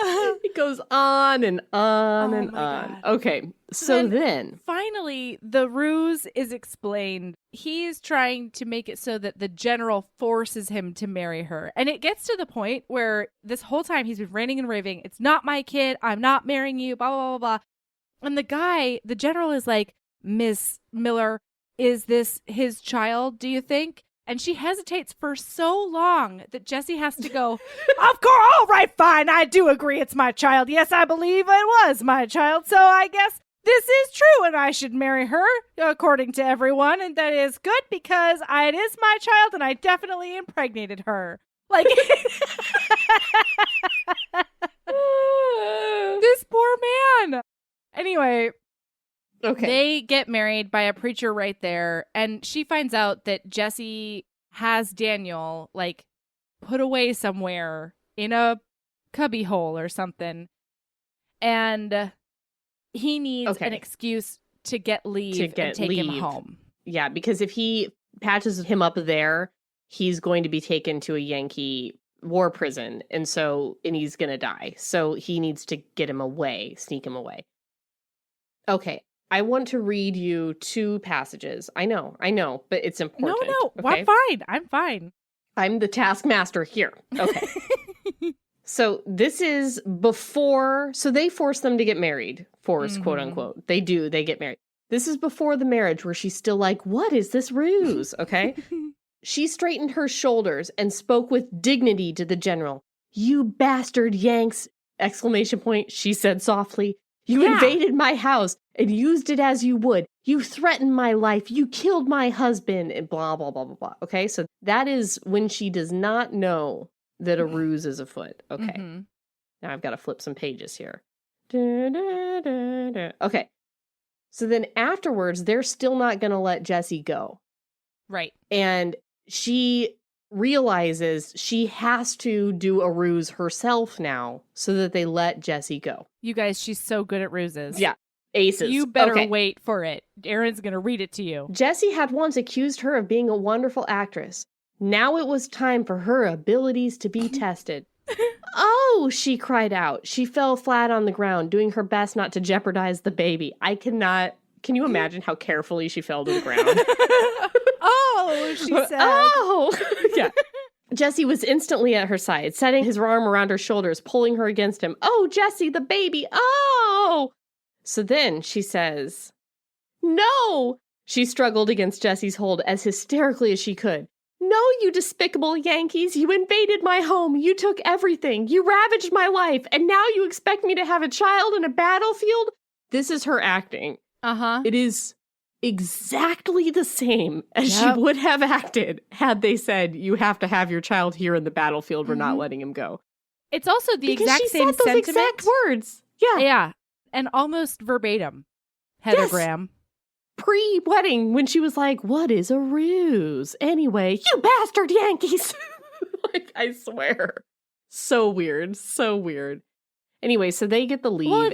It goes on and on and on. God. Okay, so then... Finally, the ruse is explained. He's trying to make it so that the general forces him to marry her. And it gets to the point where this whole time he's been ranting and raving, it's not my kid, I'm not marrying you, blah, blah, blah, blah. And the general is like, Miss Miller, is this his child, do you think? And she hesitates for so long that Jesse has to go, of course, all right, fine, I do agree it's my child. Yes, I believe it was my child, so I guess this is true and I should marry her, according to everyone, and that is good because it is my child and I definitely impregnated her. Like, this poor man. Anyway. Okay. They get married by a preacher right there, and she finds out that Jesse has Daniel, like, put away somewhere in a cubby hole or something, and he needs an excuse to get leave and take him home. Yeah, because if he patches him up there, he's going to be taken to a Yankee war prison, and he's going to die. So he needs to get him away, sneak him away. Okay, I want to read you 2 passages. I know, but it's important. No, okay? I'm fine. I'm the taskmaster here. Okay. So this is before, so they force them to get married, quote unquote. They get married. This is before the marriage where she's still like, what is this ruse? Okay. She straightened her shoulders and spoke with dignity to the general. You bastard Yanks! ! She said softly. You invaded my house and used it as you would. You threatened my life. You killed my husband and blah, blah, blah, blah, blah. Okay. So that is when she does not know that a ruse is afoot. Okay. Now I've got to flip some pages here. Okay. So then afterwards, they're still not going to let Jesse go. Right. And she realizes she has to do a ruse herself now so that they let Jesse go. You guys, she's so good at ruses. Yeah. Aces. You better wait for it. Erin's going to read it to you. Jesse had once accused her of being a wonderful actress. Now it was time for her abilities to be tested. Oh, she cried out. She fell flat on the ground, doing her best not to jeopardize the baby. I cannot. Can you imagine how carefully she fell to the ground? Oh, she said. Oh, yeah. Jesse was instantly at her side, setting his arm around her shoulders, pulling her against him. Oh, Jesse, the baby. Oh. So then she says, no. She struggled against Jesse's hold as hysterically as she could. No, you despicable Yankees. You invaded my home. You took everything. You ravaged my life. And now you expect me to have a child in a battlefield? This is her acting. It is exactly the same as she would have acted had they said, you have to have your child here in the battlefield. We're not letting him go. It's also the because exact same sentiment. Exact words. Yeah. Yeah. And almost verbatim. Heathergram. Yes. Pre-wedding, when she was like, what is a ruse? Anyway, you bastard Yankees. Like, I swear. So weird. So weird. Anyway, so they get the leave,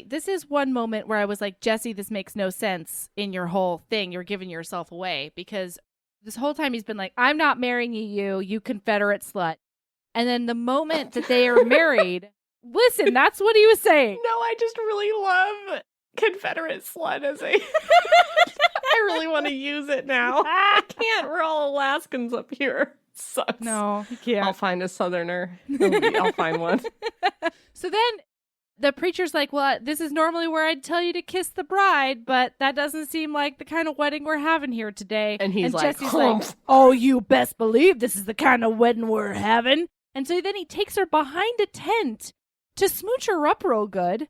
this is one moment where I was like, Jesse, this makes no sense in your whole thing. You're giving yourself away, because this whole time he's been like, I'm not marrying you, you Confederate slut. And then the moment that they are married, listen, that's what he was saying. No, I just really love Confederate slut as a... I really want to use it now. I can't. We're all Alaskans up here. Sucks. No, you can't. I'll find a Southerner. I'll find one. So then the preacher's like, well, this is normally where I'd tell you to kiss the bride, but that doesn't seem like the kind of wedding we're having here today. And he's like, Jesse's like, oh, you best believe this is the kind of wedding we're having. And so then he takes her behind a tent to smooch her up real good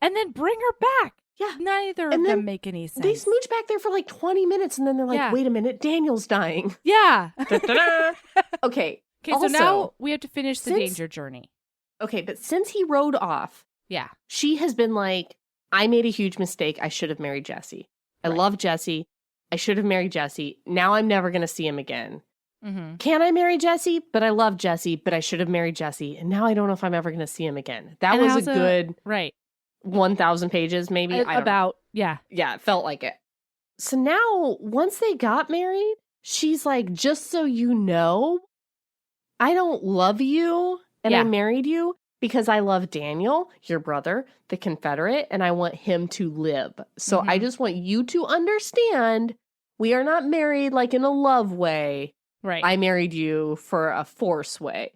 and then bring her back. Yeah. Neither of them make any sense. They smooch back there for like 20 minutes and then they're like, wait a minute, Daniel's dying. Yeah. Okay. So now we have to finish the danger journey. Okay, but since he rode off, she has been like, I made a huge mistake. I should have married Jesse. I love Jesse. I should have married Jesse. Now I'm never going to see him again. Can I marry Jesse? But I love Jesse, but I should have married Jesse. And now I don't know if I'm ever going to see him again. That was a good 1,000 pages, maybe. Yeah, it felt like it. So now, once they got married, she's like, just so you know, I don't love you, and I married you because I love Daniel, your brother, the Confederate, and I want him to live. So I just want you to understand, we are not married like in a love way. Right. I married you for a force way.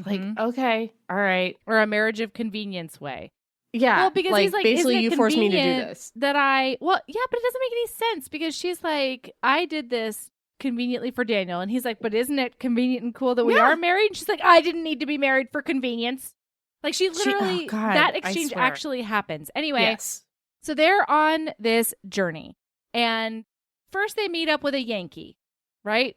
Like, okay, all right. Or a marriage of convenience way. Yeah. Well, because he's like, basically, you forced me to do this. But it doesn't make any sense, because she's like, I did this conveniently for Daniel. And he's like, but isn't it convenient and cool that we are married? And she's like, I didn't need to be married for convenience. Like, she literally, that exchange actually happens. Anyway, so they're on this journey. And first they meet up with a Yankee, right?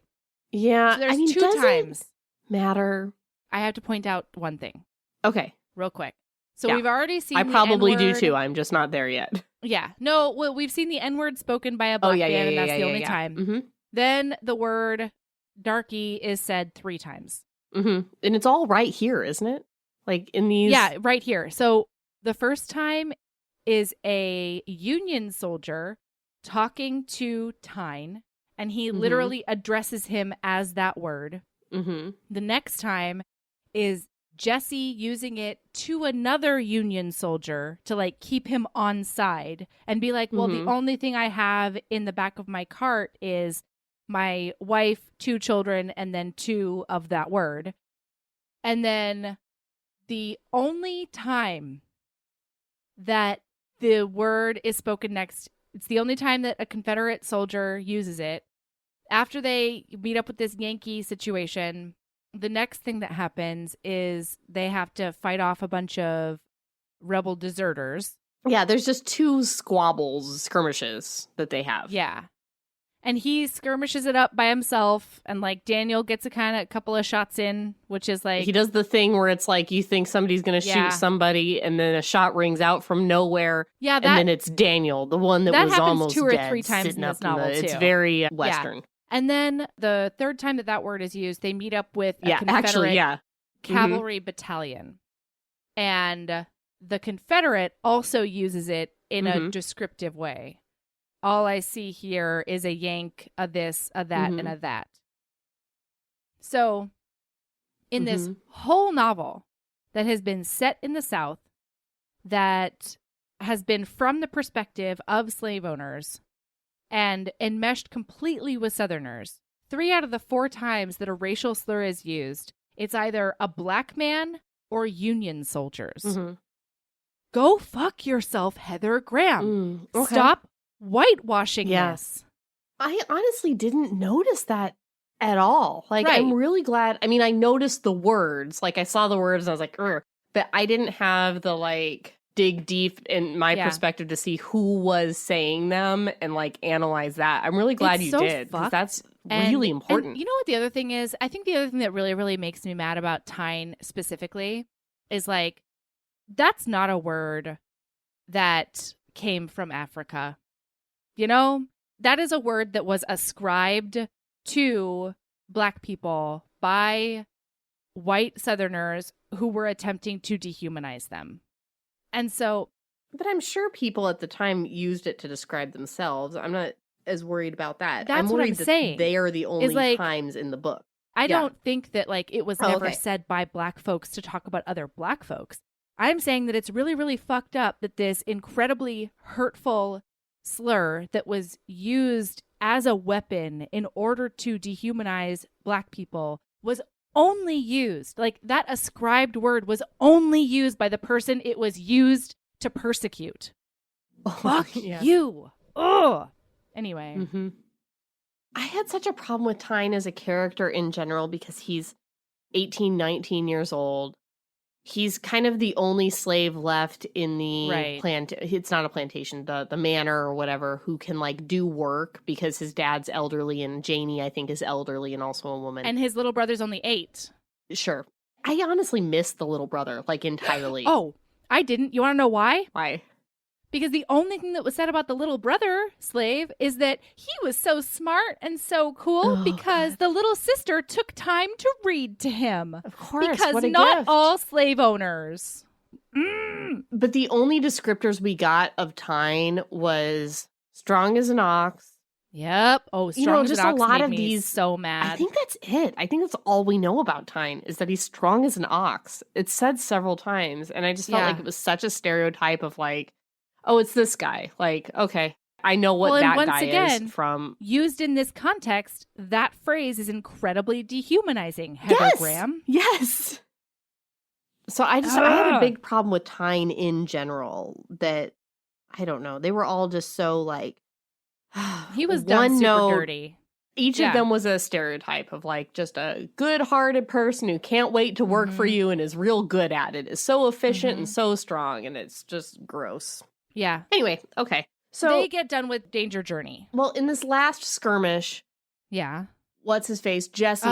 Yeah. So there's 2 times. Matter. I have to point out one thing. Okay. Real quick. So Yeah. we've already seen I the probably do N-word. too. I'm just not there yet. Yeah. No, well, we've seen the N-word spoken by a black man, and that's the only time. Mm-hmm. Then the word darky is said 3 times. Mm-hmm. And it's all right here, isn't it? Like in these. Yeah, right here. So the first time is a Union soldier talking to Tyne, and he literally addresses him as that word. Mm-hmm. The next time is Jesse using it to another Union soldier to like keep him on side and be like, well, the only thing I have in the back of my cart is my wife, 2 children, and then 2 of that word. And then the only time that the word is spoken next, it's the only time that a Confederate soldier uses it. After they meet up with this Yankee situation, the next thing that happens is they have to fight off a bunch of rebel deserters. Yeah, there's just 2 skirmishes that they have. Yeah. And he skirmishes it up by himself, and like Daniel gets a couple of shots in, which is like he does the thing where it's like you think somebody's going to shoot somebody, and then a shot rings out from nowhere. Yeah, and then it's Daniel, the one that was happens almost 2 or dead, 3 times in sitting this up in novel the, too. It's very Western. Yeah. And then the third time that word is used, they meet up with a Confederate actually, cavalry battalion. And the Confederate also uses it in a descriptive way. All I see here is a yank, a this, a that, and a that. So in this whole novel that has been set in the South, that has been from the perspective of slave owners and enmeshed completely with Southerners, 3 out of the 4 times that a racial slur is used, it's either a black man or Union soldiers. Go fuck yourself, Heather Graham. Okay. Stop whitewashing this. I honestly didn't notice that at all. Like, Right. I'm really glad. I mean, I noticed the words. Like, I saw the words and I was like, ugh. But I didn't have the, like, dig deep in my perspective to see who was saying them and, like, analyze that. I'm really glad you did, because that's really important. And you know what the other thing is? I think the other thing that really, really makes me mad about Tyne specifically is, like, that's not a word that came from Africa. You know, that is a word that was ascribed to Black people by white Southerners who were attempting to dehumanize them. And so... But I'm sure people at the time used it to describe themselves. I'm not as worried about that. That's I'm what worried I'm that saying. they are the only times in the book. I don't think that, like, it was never said by Black folks to talk about other Black folks. I'm saying that it's really, really fucked up that this incredibly hurtful slur that was used as a weapon in order to dehumanize Black people was only used, like, that ascribed word was only used by the person it was used to persecute. Fuck you. Ugh. Anyway. I had such a problem with Tyne as a character in general because he's 18, 19 years old. He's kind of the only slave left in the it's not a plantation, the manor or whatever, who can, like, do work because his dad's elderly, and Janie, I think, is elderly and also a woman. And his little brother's only 8. Sure. I honestly missed the little brother, like, entirely. Oh, I didn't. You want to know why? Why? Because the only thing that was said about the little brother slave is that he was so smart and so cool because the little sister took time to read to him. Of course, because what a not gift. all slave owners. But the only descriptors we got of Tyne was strong as an ox. Yep. Oh, strong as just an ox a lot made of me these. so mad. I think that's it. I think that's all we know about Tyne is that he's strong as an ox. It's said several times, and I just felt like it was such a stereotype of, like, oh, it's this guy. Like, okay, I know what that guy is from. Used in this context, that phrase is incredibly dehumanizing, Heather Graham. Yes. So I had a big problem with Tyne in general that, I don't know, they were all just so, like, he was done super dirty. Each of them was a stereotype of, like, just a good-hearted person who can't wait to work for you and is real good at it, is so efficient and so strong, and it's just gross. Yeah. Anyway, okay. So they get done with Danger Journey. Well, in this last skirmish, what's his face? Jesse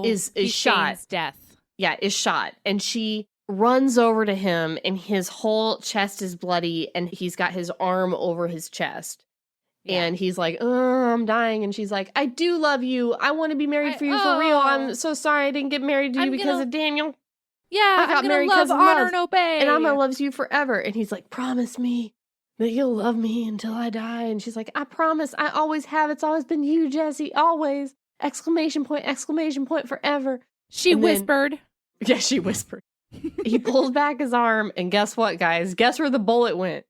is shot. Shane's death. Yeah, is shot. And she runs over to him and his whole chest is bloody and he's got his arm over his chest. Yeah. And he's like, oh, I'm dying. And she's like, I do love you. I want to be married for you for real. I'm so sorry I didn't get married to you because of Daniel. Yeah, I'm going to love, honor, and obey. And I'm going to love you forever. And he's like, promise me that you'll love me until I die. And she's like, I promise. I always have. It's always been you, Jesse. Always. Exclamation point, forever. She whispered. Yeah, she whispered. He pulls back his arm. And guess what, guys? Guess where the bullet went?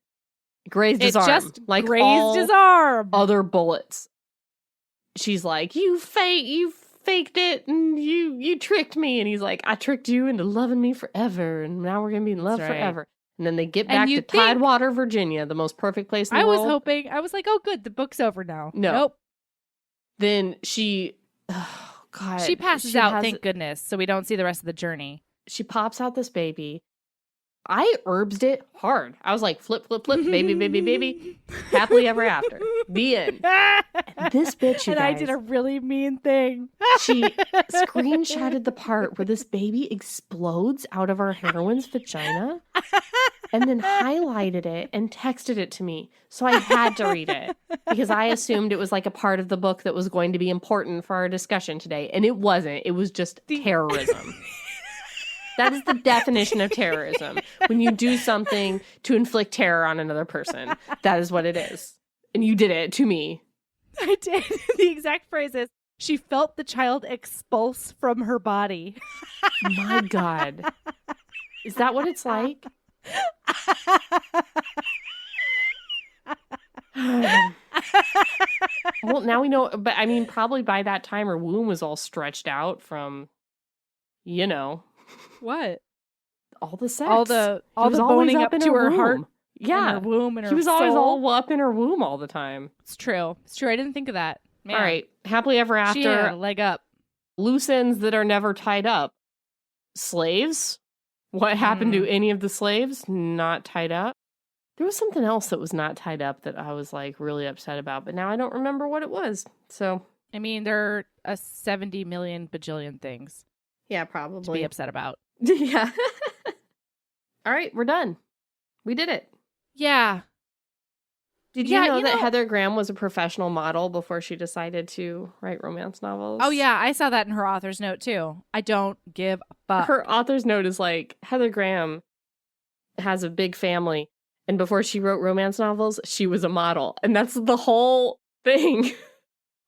Grazed his arm. It just grazed his arm. Other bullets. She's like, you faked it and you tricked me. And he's like, I tricked you into loving me forever. And now we're going to be in love forever. And then they get back to Tidewater, Virginia, the most perfect place in the world. I was like, oh, good. The book's over now. Nope. Then she passes out, thank goodness. So we don't see the rest of the journey. She pops out this baby. I herbsed it hard. I was like, flip, baby, baby, baby. Happily ever after. The end. This bitch, you guys. I did a really mean thing. She screenshotted the part where this baby explodes out of our heroine's vagina and then highlighted it and texted it to me. So I had to read it because I assumed it was like a part of the book that was going to be important for our discussion today. And it wasn't. It was just terrorism. That is the definition of terrorism. When you do something to inflict terror on another person. That is what it is. And you did it to me. I did. The exact phrase is, she felt the child expulse from her body. My God. Is that what it's like? Well, now we know. But I mean, probably by that time her womb was all stretched out from, What? All the sex. All the boning up to her heart. Yeah. Her womb and her He was always all up in her womb all the time. It's true. I didn't think of that. Man. All right. Happily ever after. She had a leg up. Loose ends that are never tied up. Slaves. What happened to any of the slaves? Not tied up. There was something else that was not tied up that I was like really upset about, but now I don't remember what it was. So. I mean, there are 70 million bajillion things. Yeah, probably. To be upset about. Yeah. All right, we're done. We did it. Yeah. Did you know that Heather Graham was a professional model before she decided to write romance novels? Oh, yeah. I saw that in her author's note, too. I don't give a fuck. Her author's note is like, Heather Graham has a big family, and before she wrote romance novels, she was a model. And that's the whole thing.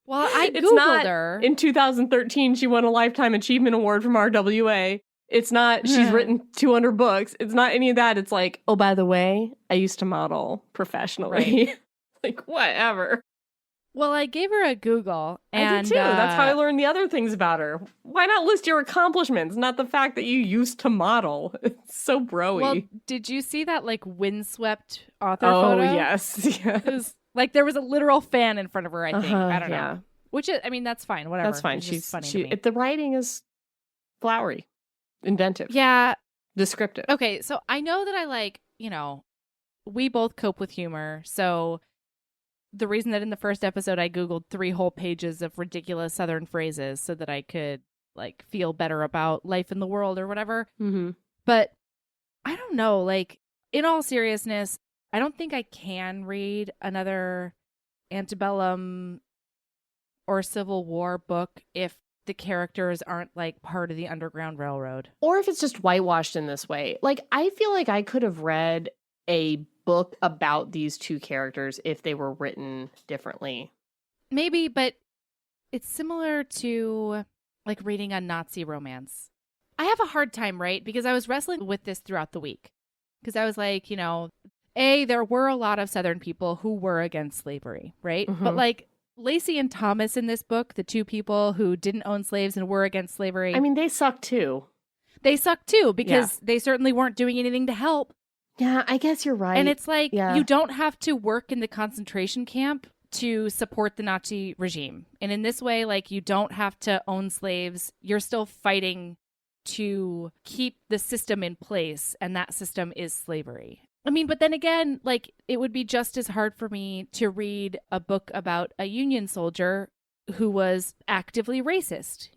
Well, I Googled her. In 2013, she won a Lifetime Achievement Award from RWA. It's not, she's written 200 books. It's not any of that. It's like, oh, by the way, I used to model professionally. Right. Like, whatever. Well, I gave her a Google. And, I did too. That's how I learned the other things about her. Why not list your accomplishments, not the fact that you used to model? It's so bro-y. Well, did you see that, like, windswept author photo? Oh, yes. Like, there was a literal fan in front of her, I think. I don't know. Which is, I mean, that's fine. Whatever. That's fine. She's funny to me. The writing is flowery. Inventive. Yeah. Descriptive. Okay, so I know that I we both cope with humor. So the reason that in the first episode I Googled 3 whole pages of ridiculous Southern phrases so that I could feel better about life in the world or whatever. Mm-hmm. But I don't know, in all seriousness, I don't think I can read another antebellum or Civil War book if the characters aren't part of the Underground Railroad. Or if it's just whitewashed in this way. I feel like I could have read a book about these two characters if they were written differently. Maybe, but it's similar to reading a Nazi romance. I have a hard time, right? Because I was wrestling with this throughout the week. Because I was like, there were a lot of Southern people who were against slavery, right? Mm-hmm. But Lacey and Thomas in this book, the 2 people who didn't own slaves and were against slavery. I mean, they suck too. They suck too because they certainly weren't doing anything to help. Yeah, I guess you're right. And it's you don't have to work in the concentration camp to support the Nazi regime. And in this way, you don't have to own slaves. You're still fighting to keep the system in place. And that system is slavery. I mean, but then again, it would be just as hard for me to read a book about a Union soldier who was actively racist.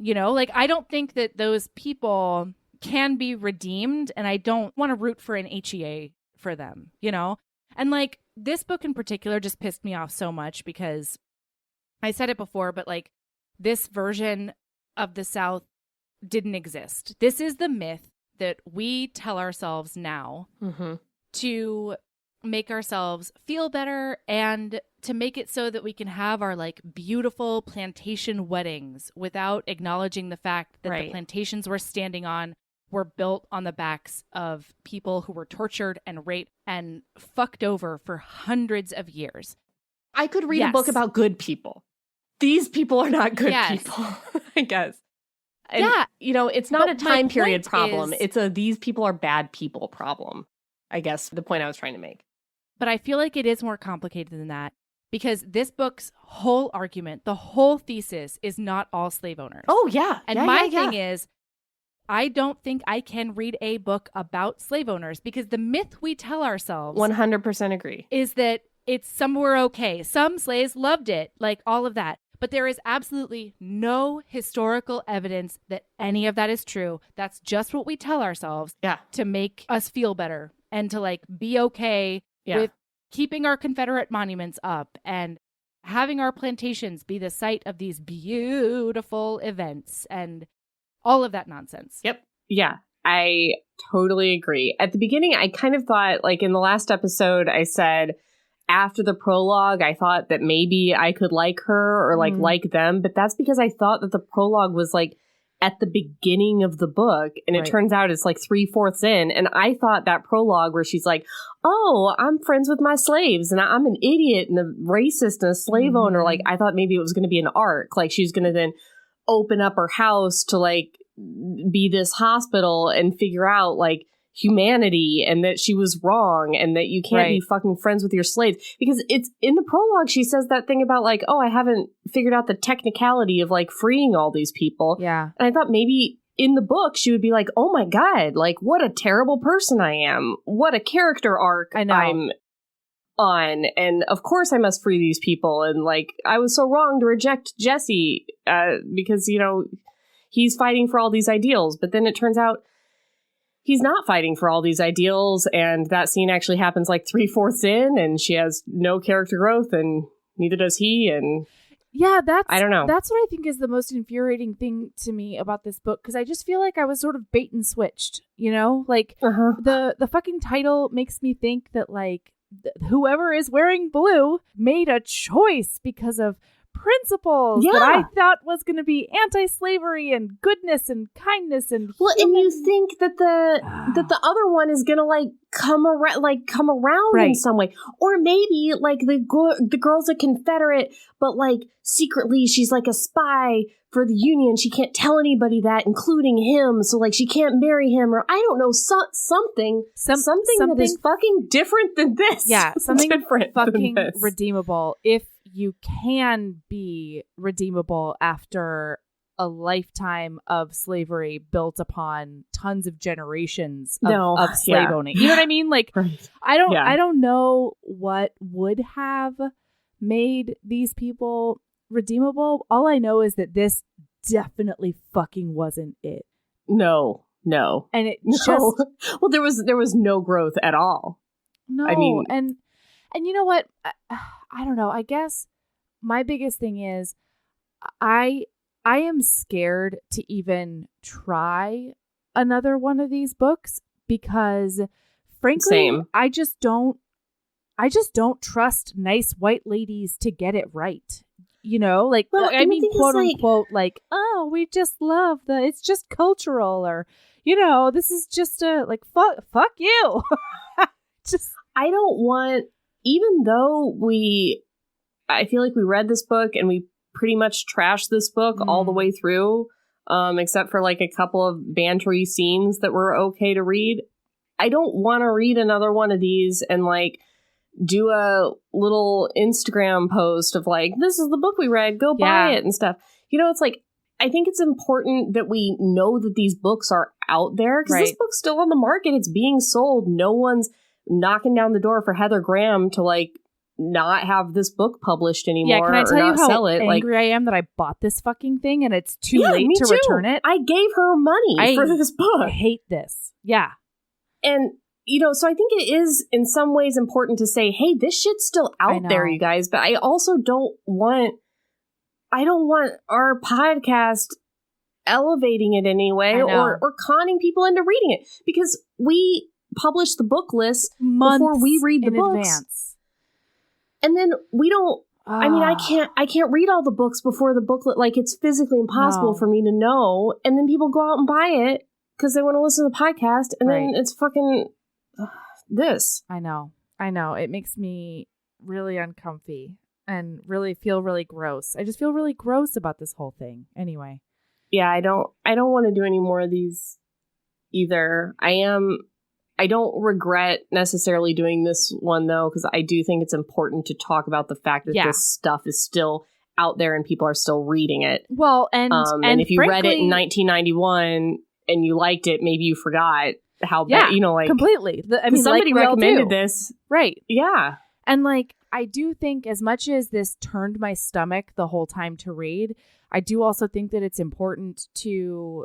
I don't think that those people can be redeemed, and I don't want to root for an HEA for them, you know? And like this book in particular just pissed me off so much because I said it before, but like this version of the South didn't exist. This is the myth that we tell ourselves now to make ourselves feel better and to make it so that we can have our like beautiful plantation weddings without acknowledging the fact that the plantations we're standing on were built on the backs of people who were tortured and raped and fucked over for hundreds of years. I could read a book about good people. These people are not good people, I guess. And, you know, it's not a time period problem. It's a these people are bad people problem, I guess, the point I was trying to make. But I feel like it is more complicated than that because this book's whole argument, the whole thesis is not all slave owners. Oh, yeah. And my thing is, I don't think I can read a book about slave owners because the myth we tell ourselves 100% agree is that it's somewhere okay. Some slaves loved it, like all of that. But there is absolutely no historical evidence that any of that is true. That's just what we tell ourselves to make us feel better and to like be okay with keeping our Confederate monuments up and having our plantations be the site of these beautiful events and all of that nonsense. Yep. Yeah, I totally agree. At the beginning, I kind of thought, like in the last episode, I said after the prologue, I thought that maybe I could like her or like them. But that's because I thought that the prologue was like at the beginning of the book. And it turns out it's like 3/4 in. And I thought that prologue where she's like, oh, I'm friends with my slaves and I'm an idiot and a racist and a slave owner. Like I thought maybe it was going to be an arc. Like she's going to then open up her house to like be this hospital and figure out like humanity and that she was wrong and that you can't be fucking friends with your slaves. Because it's in the prologue, she says that thing about like, oh, I haven't figured out the technicality of like freeing all these people. Yeah. And I thought maybe in the book she would be like, oh my God, like what a terrible person I am. What a character arc I'm on. And of course I must free these people. And like, I was so wrong to reject Jesse because, you know, he's fighting for all these ideals. But then it turns out he's not fighting for all these ideals, and that scene actually happens like 3/4 in, and she has no character growth, and neither does he. And I don't know. That's what I think is the most infuriating thing to me about this book, because I just feel like I was sort of bait and switched. You know, like the fucking title makes me think that like whoever is wearing blue made a choice because of principles that I thought was going to be anti-slavery and goodness and kindness and and you think that the other one is going to like come around in some way, or maybe like the girl's a Confederate, but like secretly she's like a spy for the Union. She can't tell anybody that, including him, so like she can't marry him, or I don't know, something that is fucking different than this. Yeah, something different, fucking redeemable. If you can be redeemable after a lifetime of slavery built upon tons of generations of slave owning. You know what I mean? Like, I don't know what would have made these people redeemable. All I know is that this definitely fucking wasn't it. No. And it just... Well, there was no growth at all. No, I mean... And you know what? I don't know. I guess my biggest thing is I am scared to even try another one of these books because, frankly, I just don't trust nice white ladies to get it right. You know, like, I mean, quote unquote, like, oh, we just love it's just cultural, or, you know, this is just fuck you. I don't want, even though I feel like we read this book and we pretty much trashed this book all the way through, except for like a couple of bantery scenes that were okay to read. I don't want to read another one of these and like do a little Instagram post of like, this is the book we read, go buy it and stuff. You know, it's like, I think it's important that we know that these books are out there, because this book's still on the market. It's being sold. No one's knocking down the door for Heather Graham to like not have this book published anymore. Yeah, can I tell or you not how sell it. angry I am that I bought this fucking thing and it's too late me to too. return it? I gave her money for this book. I hate this. Yeah. And, so I think it is in some ways important to say, hey, this shit's still out there, you guys. But I also don't want our podcast elevating it anyway or conning people into reading it, because we publish the book list months before we read the in books. Advance. And then we don't, I can't read all the books before the booklet. Like, it's physically impossible for me to know. And then people go out and buy it because they want to listen to the podcast. And then it's fucking this. I know. It makes me really uncomfy and really feel really gross. I just feel really gross about this whole thing. Anyway. Yeah, I don't want to do any more of these either. I don't regret necessarily doing this one, though, because I do think it's important to talk about the fact that this stuff is still out there and people are still reading it. Well, and if you read it in 1991 and you liked it, maybe you forgot how bad, completely. Somebody recommended this. Right. Yeah. And I do think, as much as this turned my stomach the whole time to read, I do also think that it's important to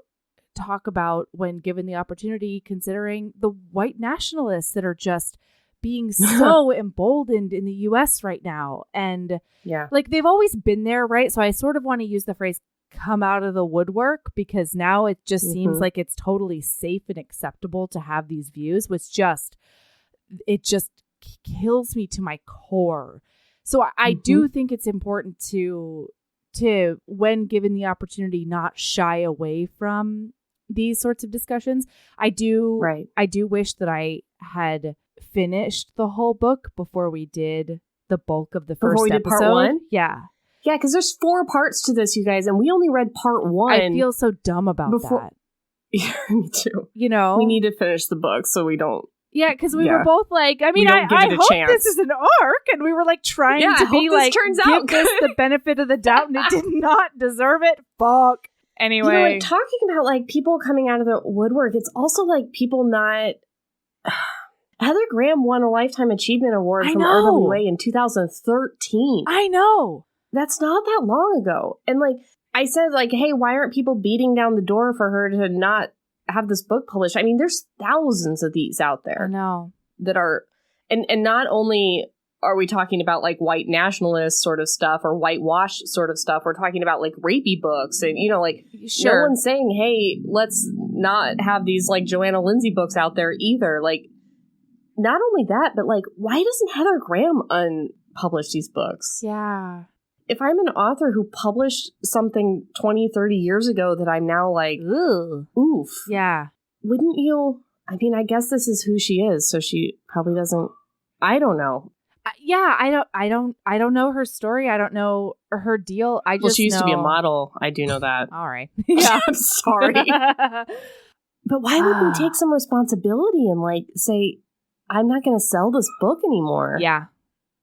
talk about, when given the opportunity, considering the white nationalists that are just being so emboldened in the U.S. right now. And they've always been there, right? So I sort of want to use the phrase come out of the woodwork, because now it just seems like it's totally safe and acceptable to have these views, which it just kills me to my core. So I do think it's important to, when given the opportunity, not shy away from these sorts of discussions. I do wish that I had finished the whole book before we did the bulk of the first episode. Part 1? Yeah. Yeah, because there's 4 parts to this, you guys, and we only read part 1. I feel so dumb about that. Yeah, me too. We need to finish the book so we don't. Yeah, because we were both like, I hope this is an arc, and we were trying to be give this the benefit of the doubt, and it did not deserve it. Fuck. Anyway, talking about people coming out of the woodwork, it's also people not. Heather Graham won a Lifetime Achievement Award from RWA in 2013. I know. That's not that long ago. And I said, hey, why aren't people beating down the door for her to not have this book published? I mean, there's thousands of these out there. I know. That are, and not only are we talking about white nationalist sort of stuff or whitewashed sort of stuff, we're talking about rapey books and, no one's saying, hey, let's not have these Joanna Lindsay books out there either. Not only that, but why doesn't Heather Graham unpublish these books? Yeah. If I'm an author who published something 20, 30 years ago that I'm now ooh. Oof. Yeah. Wouldn't you? I mean, I guess this is who she is, so she probably doesn't. I don't know. I don't know her story. I don't know her deal. She used to be a model. I do know that. All right. Yeah. I'm sorry. But why wouldn't we take some responsibility and say, I'm not going to sell this book anymore? Yeah.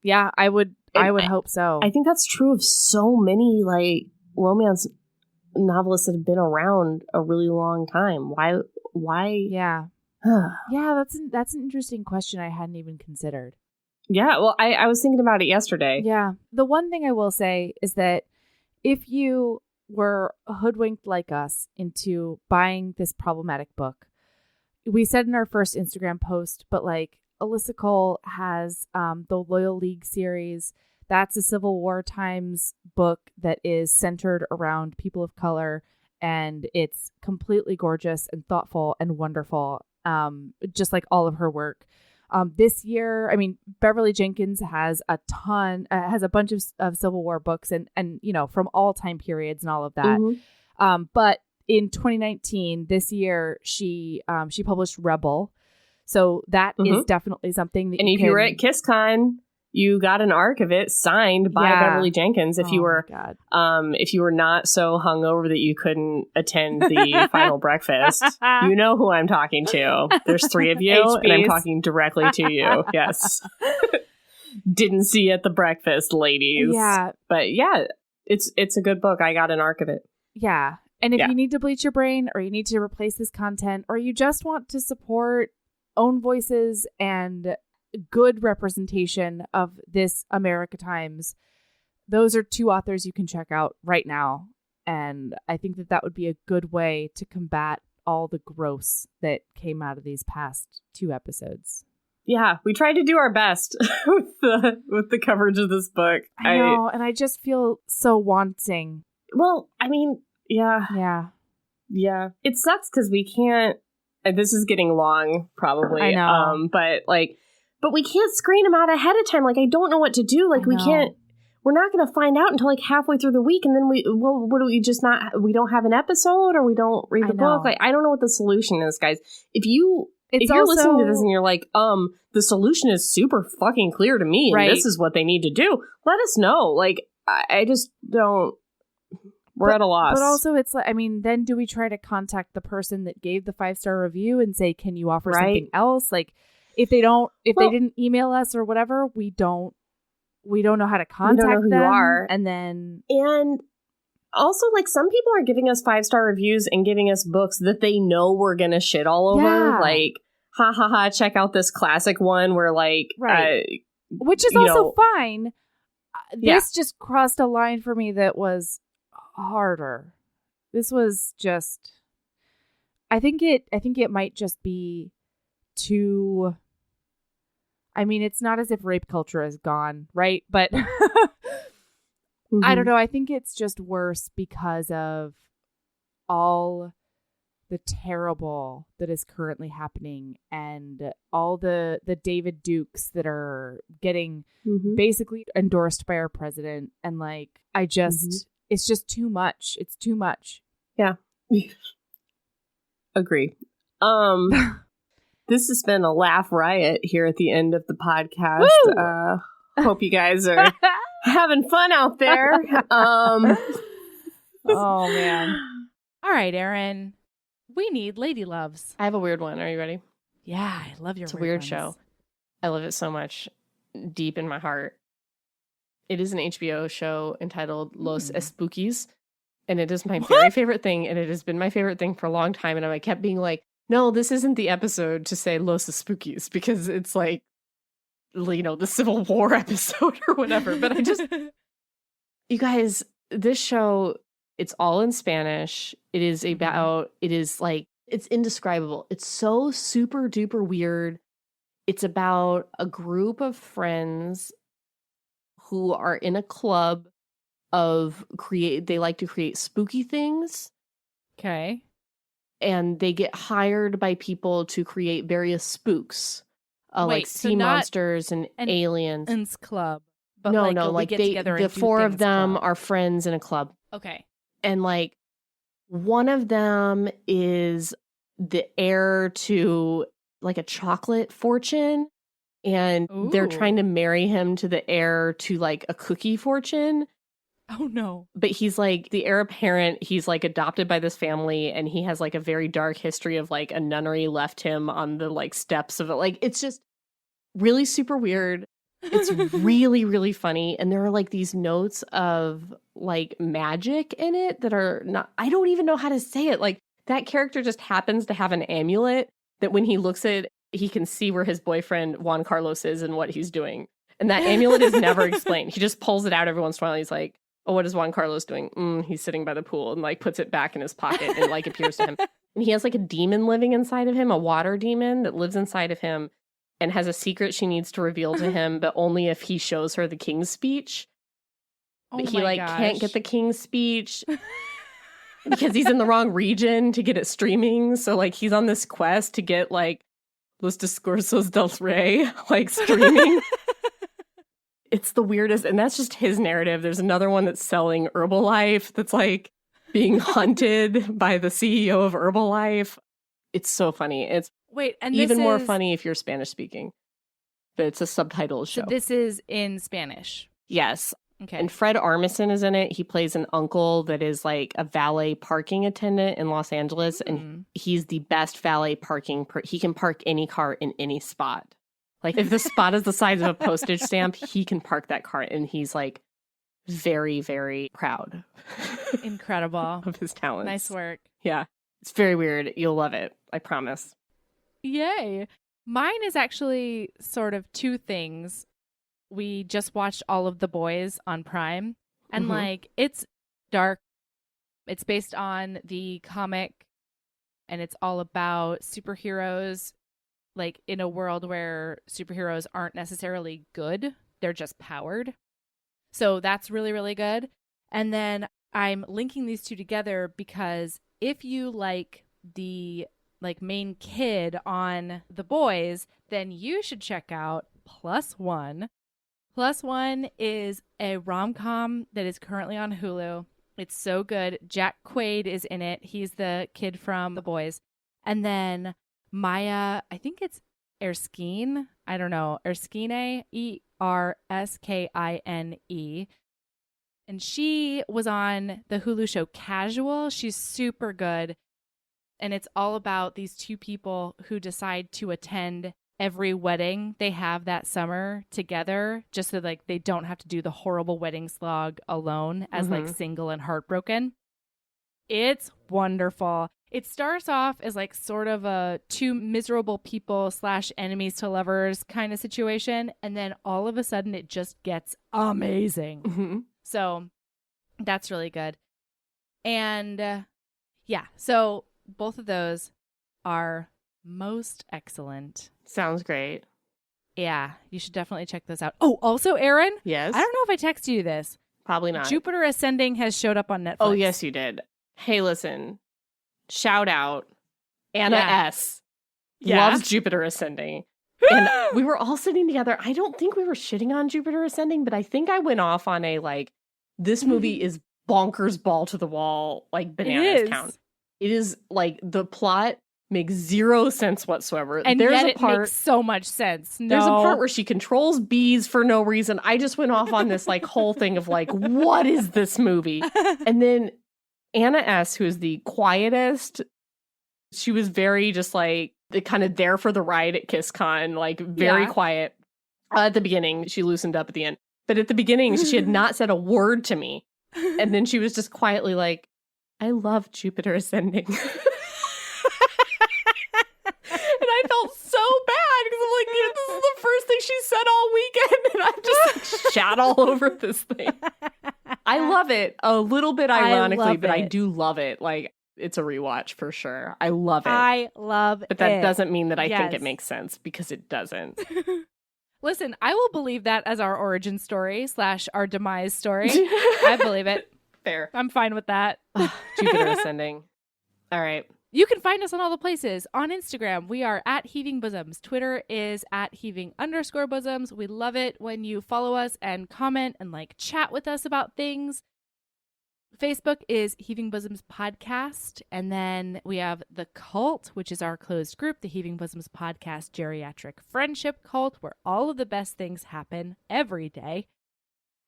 Yeah, I would hope so. I think that's true of so many romance novelists that have been around a really long time. Why? Yeah. Yeah, that's an interesting question I hadn't even considered. Yeah, well, I was thinking about it yesterday. Yeah. The one thing I will say is that if you were hoodwinked like us into buying this problematic book, we said in our first Instagram post, but Alyssa Cole has the Loyal League series. That's a Civil War times book that is centered around people of color, and it's completely gorgeous and thoughtful and wonderful, just like all of her work. This year, I mean, Beverly Jenkins has has a bunch of Civil War books and from all time periods and all of that. Mm-hmm. But in 2019, this year, she published Rebel. So that is definitely something that you were at KissCon, you got an arc of it signed by Beverly Jenkins. If you were not so hungover that you couldn't attend the final breakfast, you know who I'm talking to. There's 3 of you, HBs. And I'm talking directly to you. Yes. Didn't see you at the breakfast, ladies. Yeah. But yeah, it's a good book. I got an arc of it. Yeah. And if you need to bleach your brain, or you need to replace this content, or you just want to support own voices and good representation of this America Times, those are two authors you can check out right now. And I think that would be a good way to combat all the gross that came out of these past 2 episodes. Yeah, we tried to do our best with the coverage of this book. I know, and I just feel so wanting. Well, I mean, yeah. Yeah. It sucks because we can't, this is getting long, probably. I know. But we can't screen them out ahead of time. Like, I don't know what to do. Like, we're not going to find out until like halfway through the week. And then we don't have an episode or we don't read the book. Like, I don't know what the solution is, guys. If you're listening to this and you're like, the solution is super fucking clear to me and this is what they need to do, let us know. Like, I just don't. We're at a loss. But also, it's like, I mean, then do we try to contact the person that gave the 5-star review and say, can you offer something else? Like, if they didn't email us or whatever, we don't know how to contact them. Who you are. And also, like, some people are giving us 5-star reviews and giving us books that they know we're gonna shit all over. Yeah. Like, ha ha ha, check out this classic one where, like, which is also fine. This just crossed a line for me that was harder. This was just, I think it might just be too, I mean, it's not as if rape culture is gone, right? But I don't know. I think it's just worse because of all the terrible that is currently happening and all the David Dukes that are getting basically endorsed by our president. And like, I just, it's just too much. It's too much. Yeah. Agree. This has been a laugh riot here at the end of the podcast. Hope you guys are having fun out there. Oh, man. All right, Erin. We need lady loves. I have a weird one. Are you ready? Yeah, I love your It's a weird show. I love it so much. Deep in my heart. It is an HBO show entitled Los Espookies. And it is my very favorite thing. And it has been my favorite thing for a long time. And I kept being like, no, this isn't the episode to say Los Espookies because it's like, you know, the Civil War episode or whatever. But I just, you guys, this show, it's all in Spanish. It is about, it is like, it's indescribable. It's so super duper weird. It's about a group of friends who are in a club they like to create spooky things. Okay. And they get hired by people to create various spooks. Like sea monsters and aliens. Aliens club. But no, like get together the 4 of them are friends in a club. Okay. And like one of them is the heir to like a chocolate fortune. And they're trying to marry him to the heir to like a cookie fortune. Oh no. But he's like the heir apparent. He's like adopted by this family and he has like a very dark history of like a nunnery left him on the like steps of it. Like it's just really super weird. It's really, really funny. And there are like these notes of like magic in it that are not, I don't even know how to say it. Like that character just happens to have an amulet that when he looks at it, he can see where his boyfriend Juan Carlos is and what he's doing. And that amulet is never explained. He just pulls it out every once in a while. He's like, oh, what is Juan Carlos doing? He's sitting by the pool and like puts it back in his pocket and like appears to him. And he has like a demon living inside of him, a water demon that lives inside of him and has a secret she needs to reveal to him, but only if he shows her the king's speech. But he can't get the king's speech because he's in the wrong region to get it streaming. So like he's on this quest to get like Los Discursos del Rey like streaming. It's the weirdest, and that's just his narrative. There's another one that's selling Herbalife that's like being hunted by the CEO of Herbalife. It's so funny. It's even more funny if you're Spanish speaking. But it's a subtitled show. So this is in Spanish. Yes. Okay. And Fred Armisen is in it. He plays an uncle that is like a valet parking attendant in Los Angeles, and he's the best valet parking. He can park any car in any spot. Like, if the spot is the size of a postage stamp, he can park that car. And he's, like, very, very proud. Incredible. Of his talents. Nice work. Yeah. It's very weird. You'll love it. I promise. Yay. Mine is actually sort of two things. We just watched all of The Boys on Prime, and like it's dark. It's based on the comic, and it's all about superheroes, like in a world where superheroes aren't necessarily good. They're just powered. So that's really, really good. And then I'm linking these two together because if you like the main kid on The Boys, then you should check out Plus One. Plus One is a rom-com that is currently on Hulu. It's so good. Jack Quaid is in it. He's the kid from The Boys. And then Maya, I think it's Erskine. I don't know. Erskine, Erskine. And she was on the Hulu show Casual. She's super good. And it's all about these two people who decide to attend every wedding they have that summer together, just so like they don't have to do the horrible wedding slog alone as like single and heartbroken. It's wonderful. It starts off as like sort of a two miserable people / enemies to lovers kind of situation. And then all of a sudden it just gets amazing. So that's really good. And yeah, so both of those are most excellent. Sounds great. Yeah, you should definitely check those out. Oh, also, Erin? Yes? I don't know if I texted you this. Probably not. Jupiter Ascending has showed up on Netflix. Oh, yes, you did. Hey, listen. Shout out. Anna S. Loves Jupiter Ascending. And we were all sitting together. I don't think we were shitting on Jupiter Ascending, but I think I went off on a, like, this movie is bonkers ball to the wall, like, bananas count. It is, like, the plot makes zero sense whatsoever. And there's yet a it part, makes so much sense. There's a part where she controls bees for no reason. I just went off on this like whole thing of like, what is this movie? And then Anna S., who is the quietest, she was very just like kind of there for the ride at KissCon, like very quiet. At the beginning, she loosened up at the end. But at the beginning, she had not said a word to me. And then she was just quietly like, I love Jupiter Ascending. And I felt so bad because I'm like, this is the first thing she said all weekend. And I'm just like shat all over this thing. I love it a little bit ironically, but I do love it. Like, it's a rewatch for sure. I love it. I love it. But that doesn't mean that I think it makes sense because it doesn't. Listen, I will believe that as our origin story / our demise story. I believe it. Fair. I'm fine with that. Jupiter Ascending. All right. You can find us on all the places. On Instagram, we are at Heaving Bosoms. Twitter is at Heaving_Bosoms. We love it when you follow us and comment and like chat with us about things. Facebook is Heaving Bosoms Podcast. And then we have The Cult, which is our closed group, the Heaving Bosoms Podcast Geriatric Friendship Cult, where all of the best things happen every day.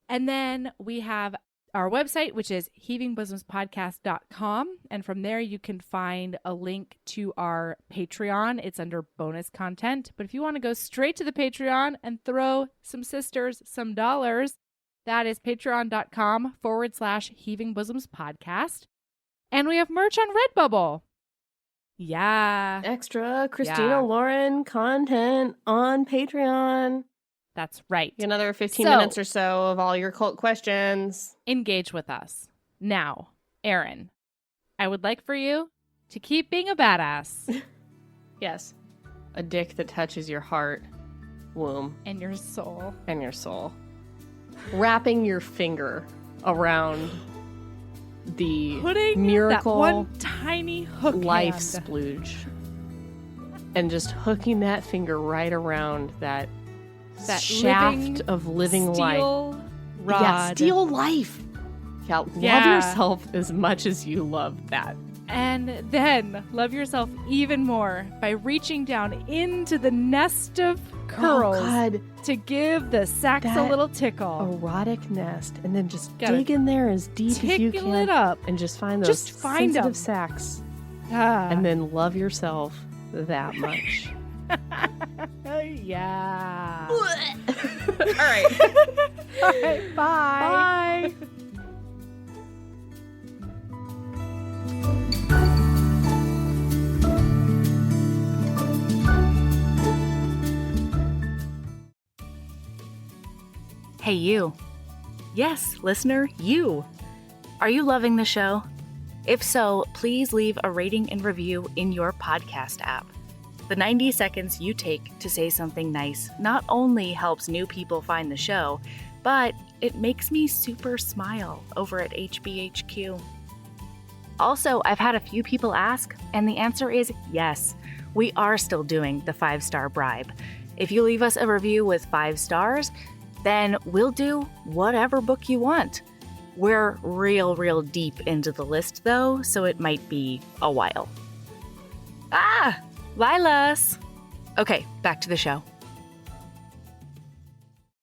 And then we have our website, which is heavingbosomspodcast.com. And from there, you can find a link to our Patreon. It's under bonus content. But if you want to go straight to the Patreon and throw some sisters some dollars, that is patreon.com/heavingbosomspodcast. And we have merch on Redbubble. Yeah. Extra Christina Lauren content on Patreon. That's right. Another 15 minutes or so of all your cult questions. Engage with us. Now, Erin, I would like for you to keep being a badass. Yes. A dick that touches your heart, womb. And your soul. And your soul. Wrapping your finger around the Putting miracle that one tiny hook life hand. splooge. And just hooking that finger right around that shaft of living life. Rod. Yeah, steel life. Yeah, love yourself as much as you love that. And then love yourself even more by reaching down into the nest of curls to give the sacs a little tickle. Erotic nest. And then just dig in there as deep as you can. It up. And just find those sensitive sacs. And then love yourself that much. Yeah. All right. All right. Bye. Bye. Hey, you. Yes, listener, you. Are you loving the show? If so, please leave a rating and review in your podcast app. The 90 seconds you take to say something nice not only helps new people find the show, but it makes me super smile over at HBHQ. Also, I've had a few people ask, and the answer is yes. We are still doing the 5-star bribe. If you leave us a review with 5 stars, then we'll do whatever book you want. We're real deep into the list, though, so it might be a while. Lilas! Okay, back to the show.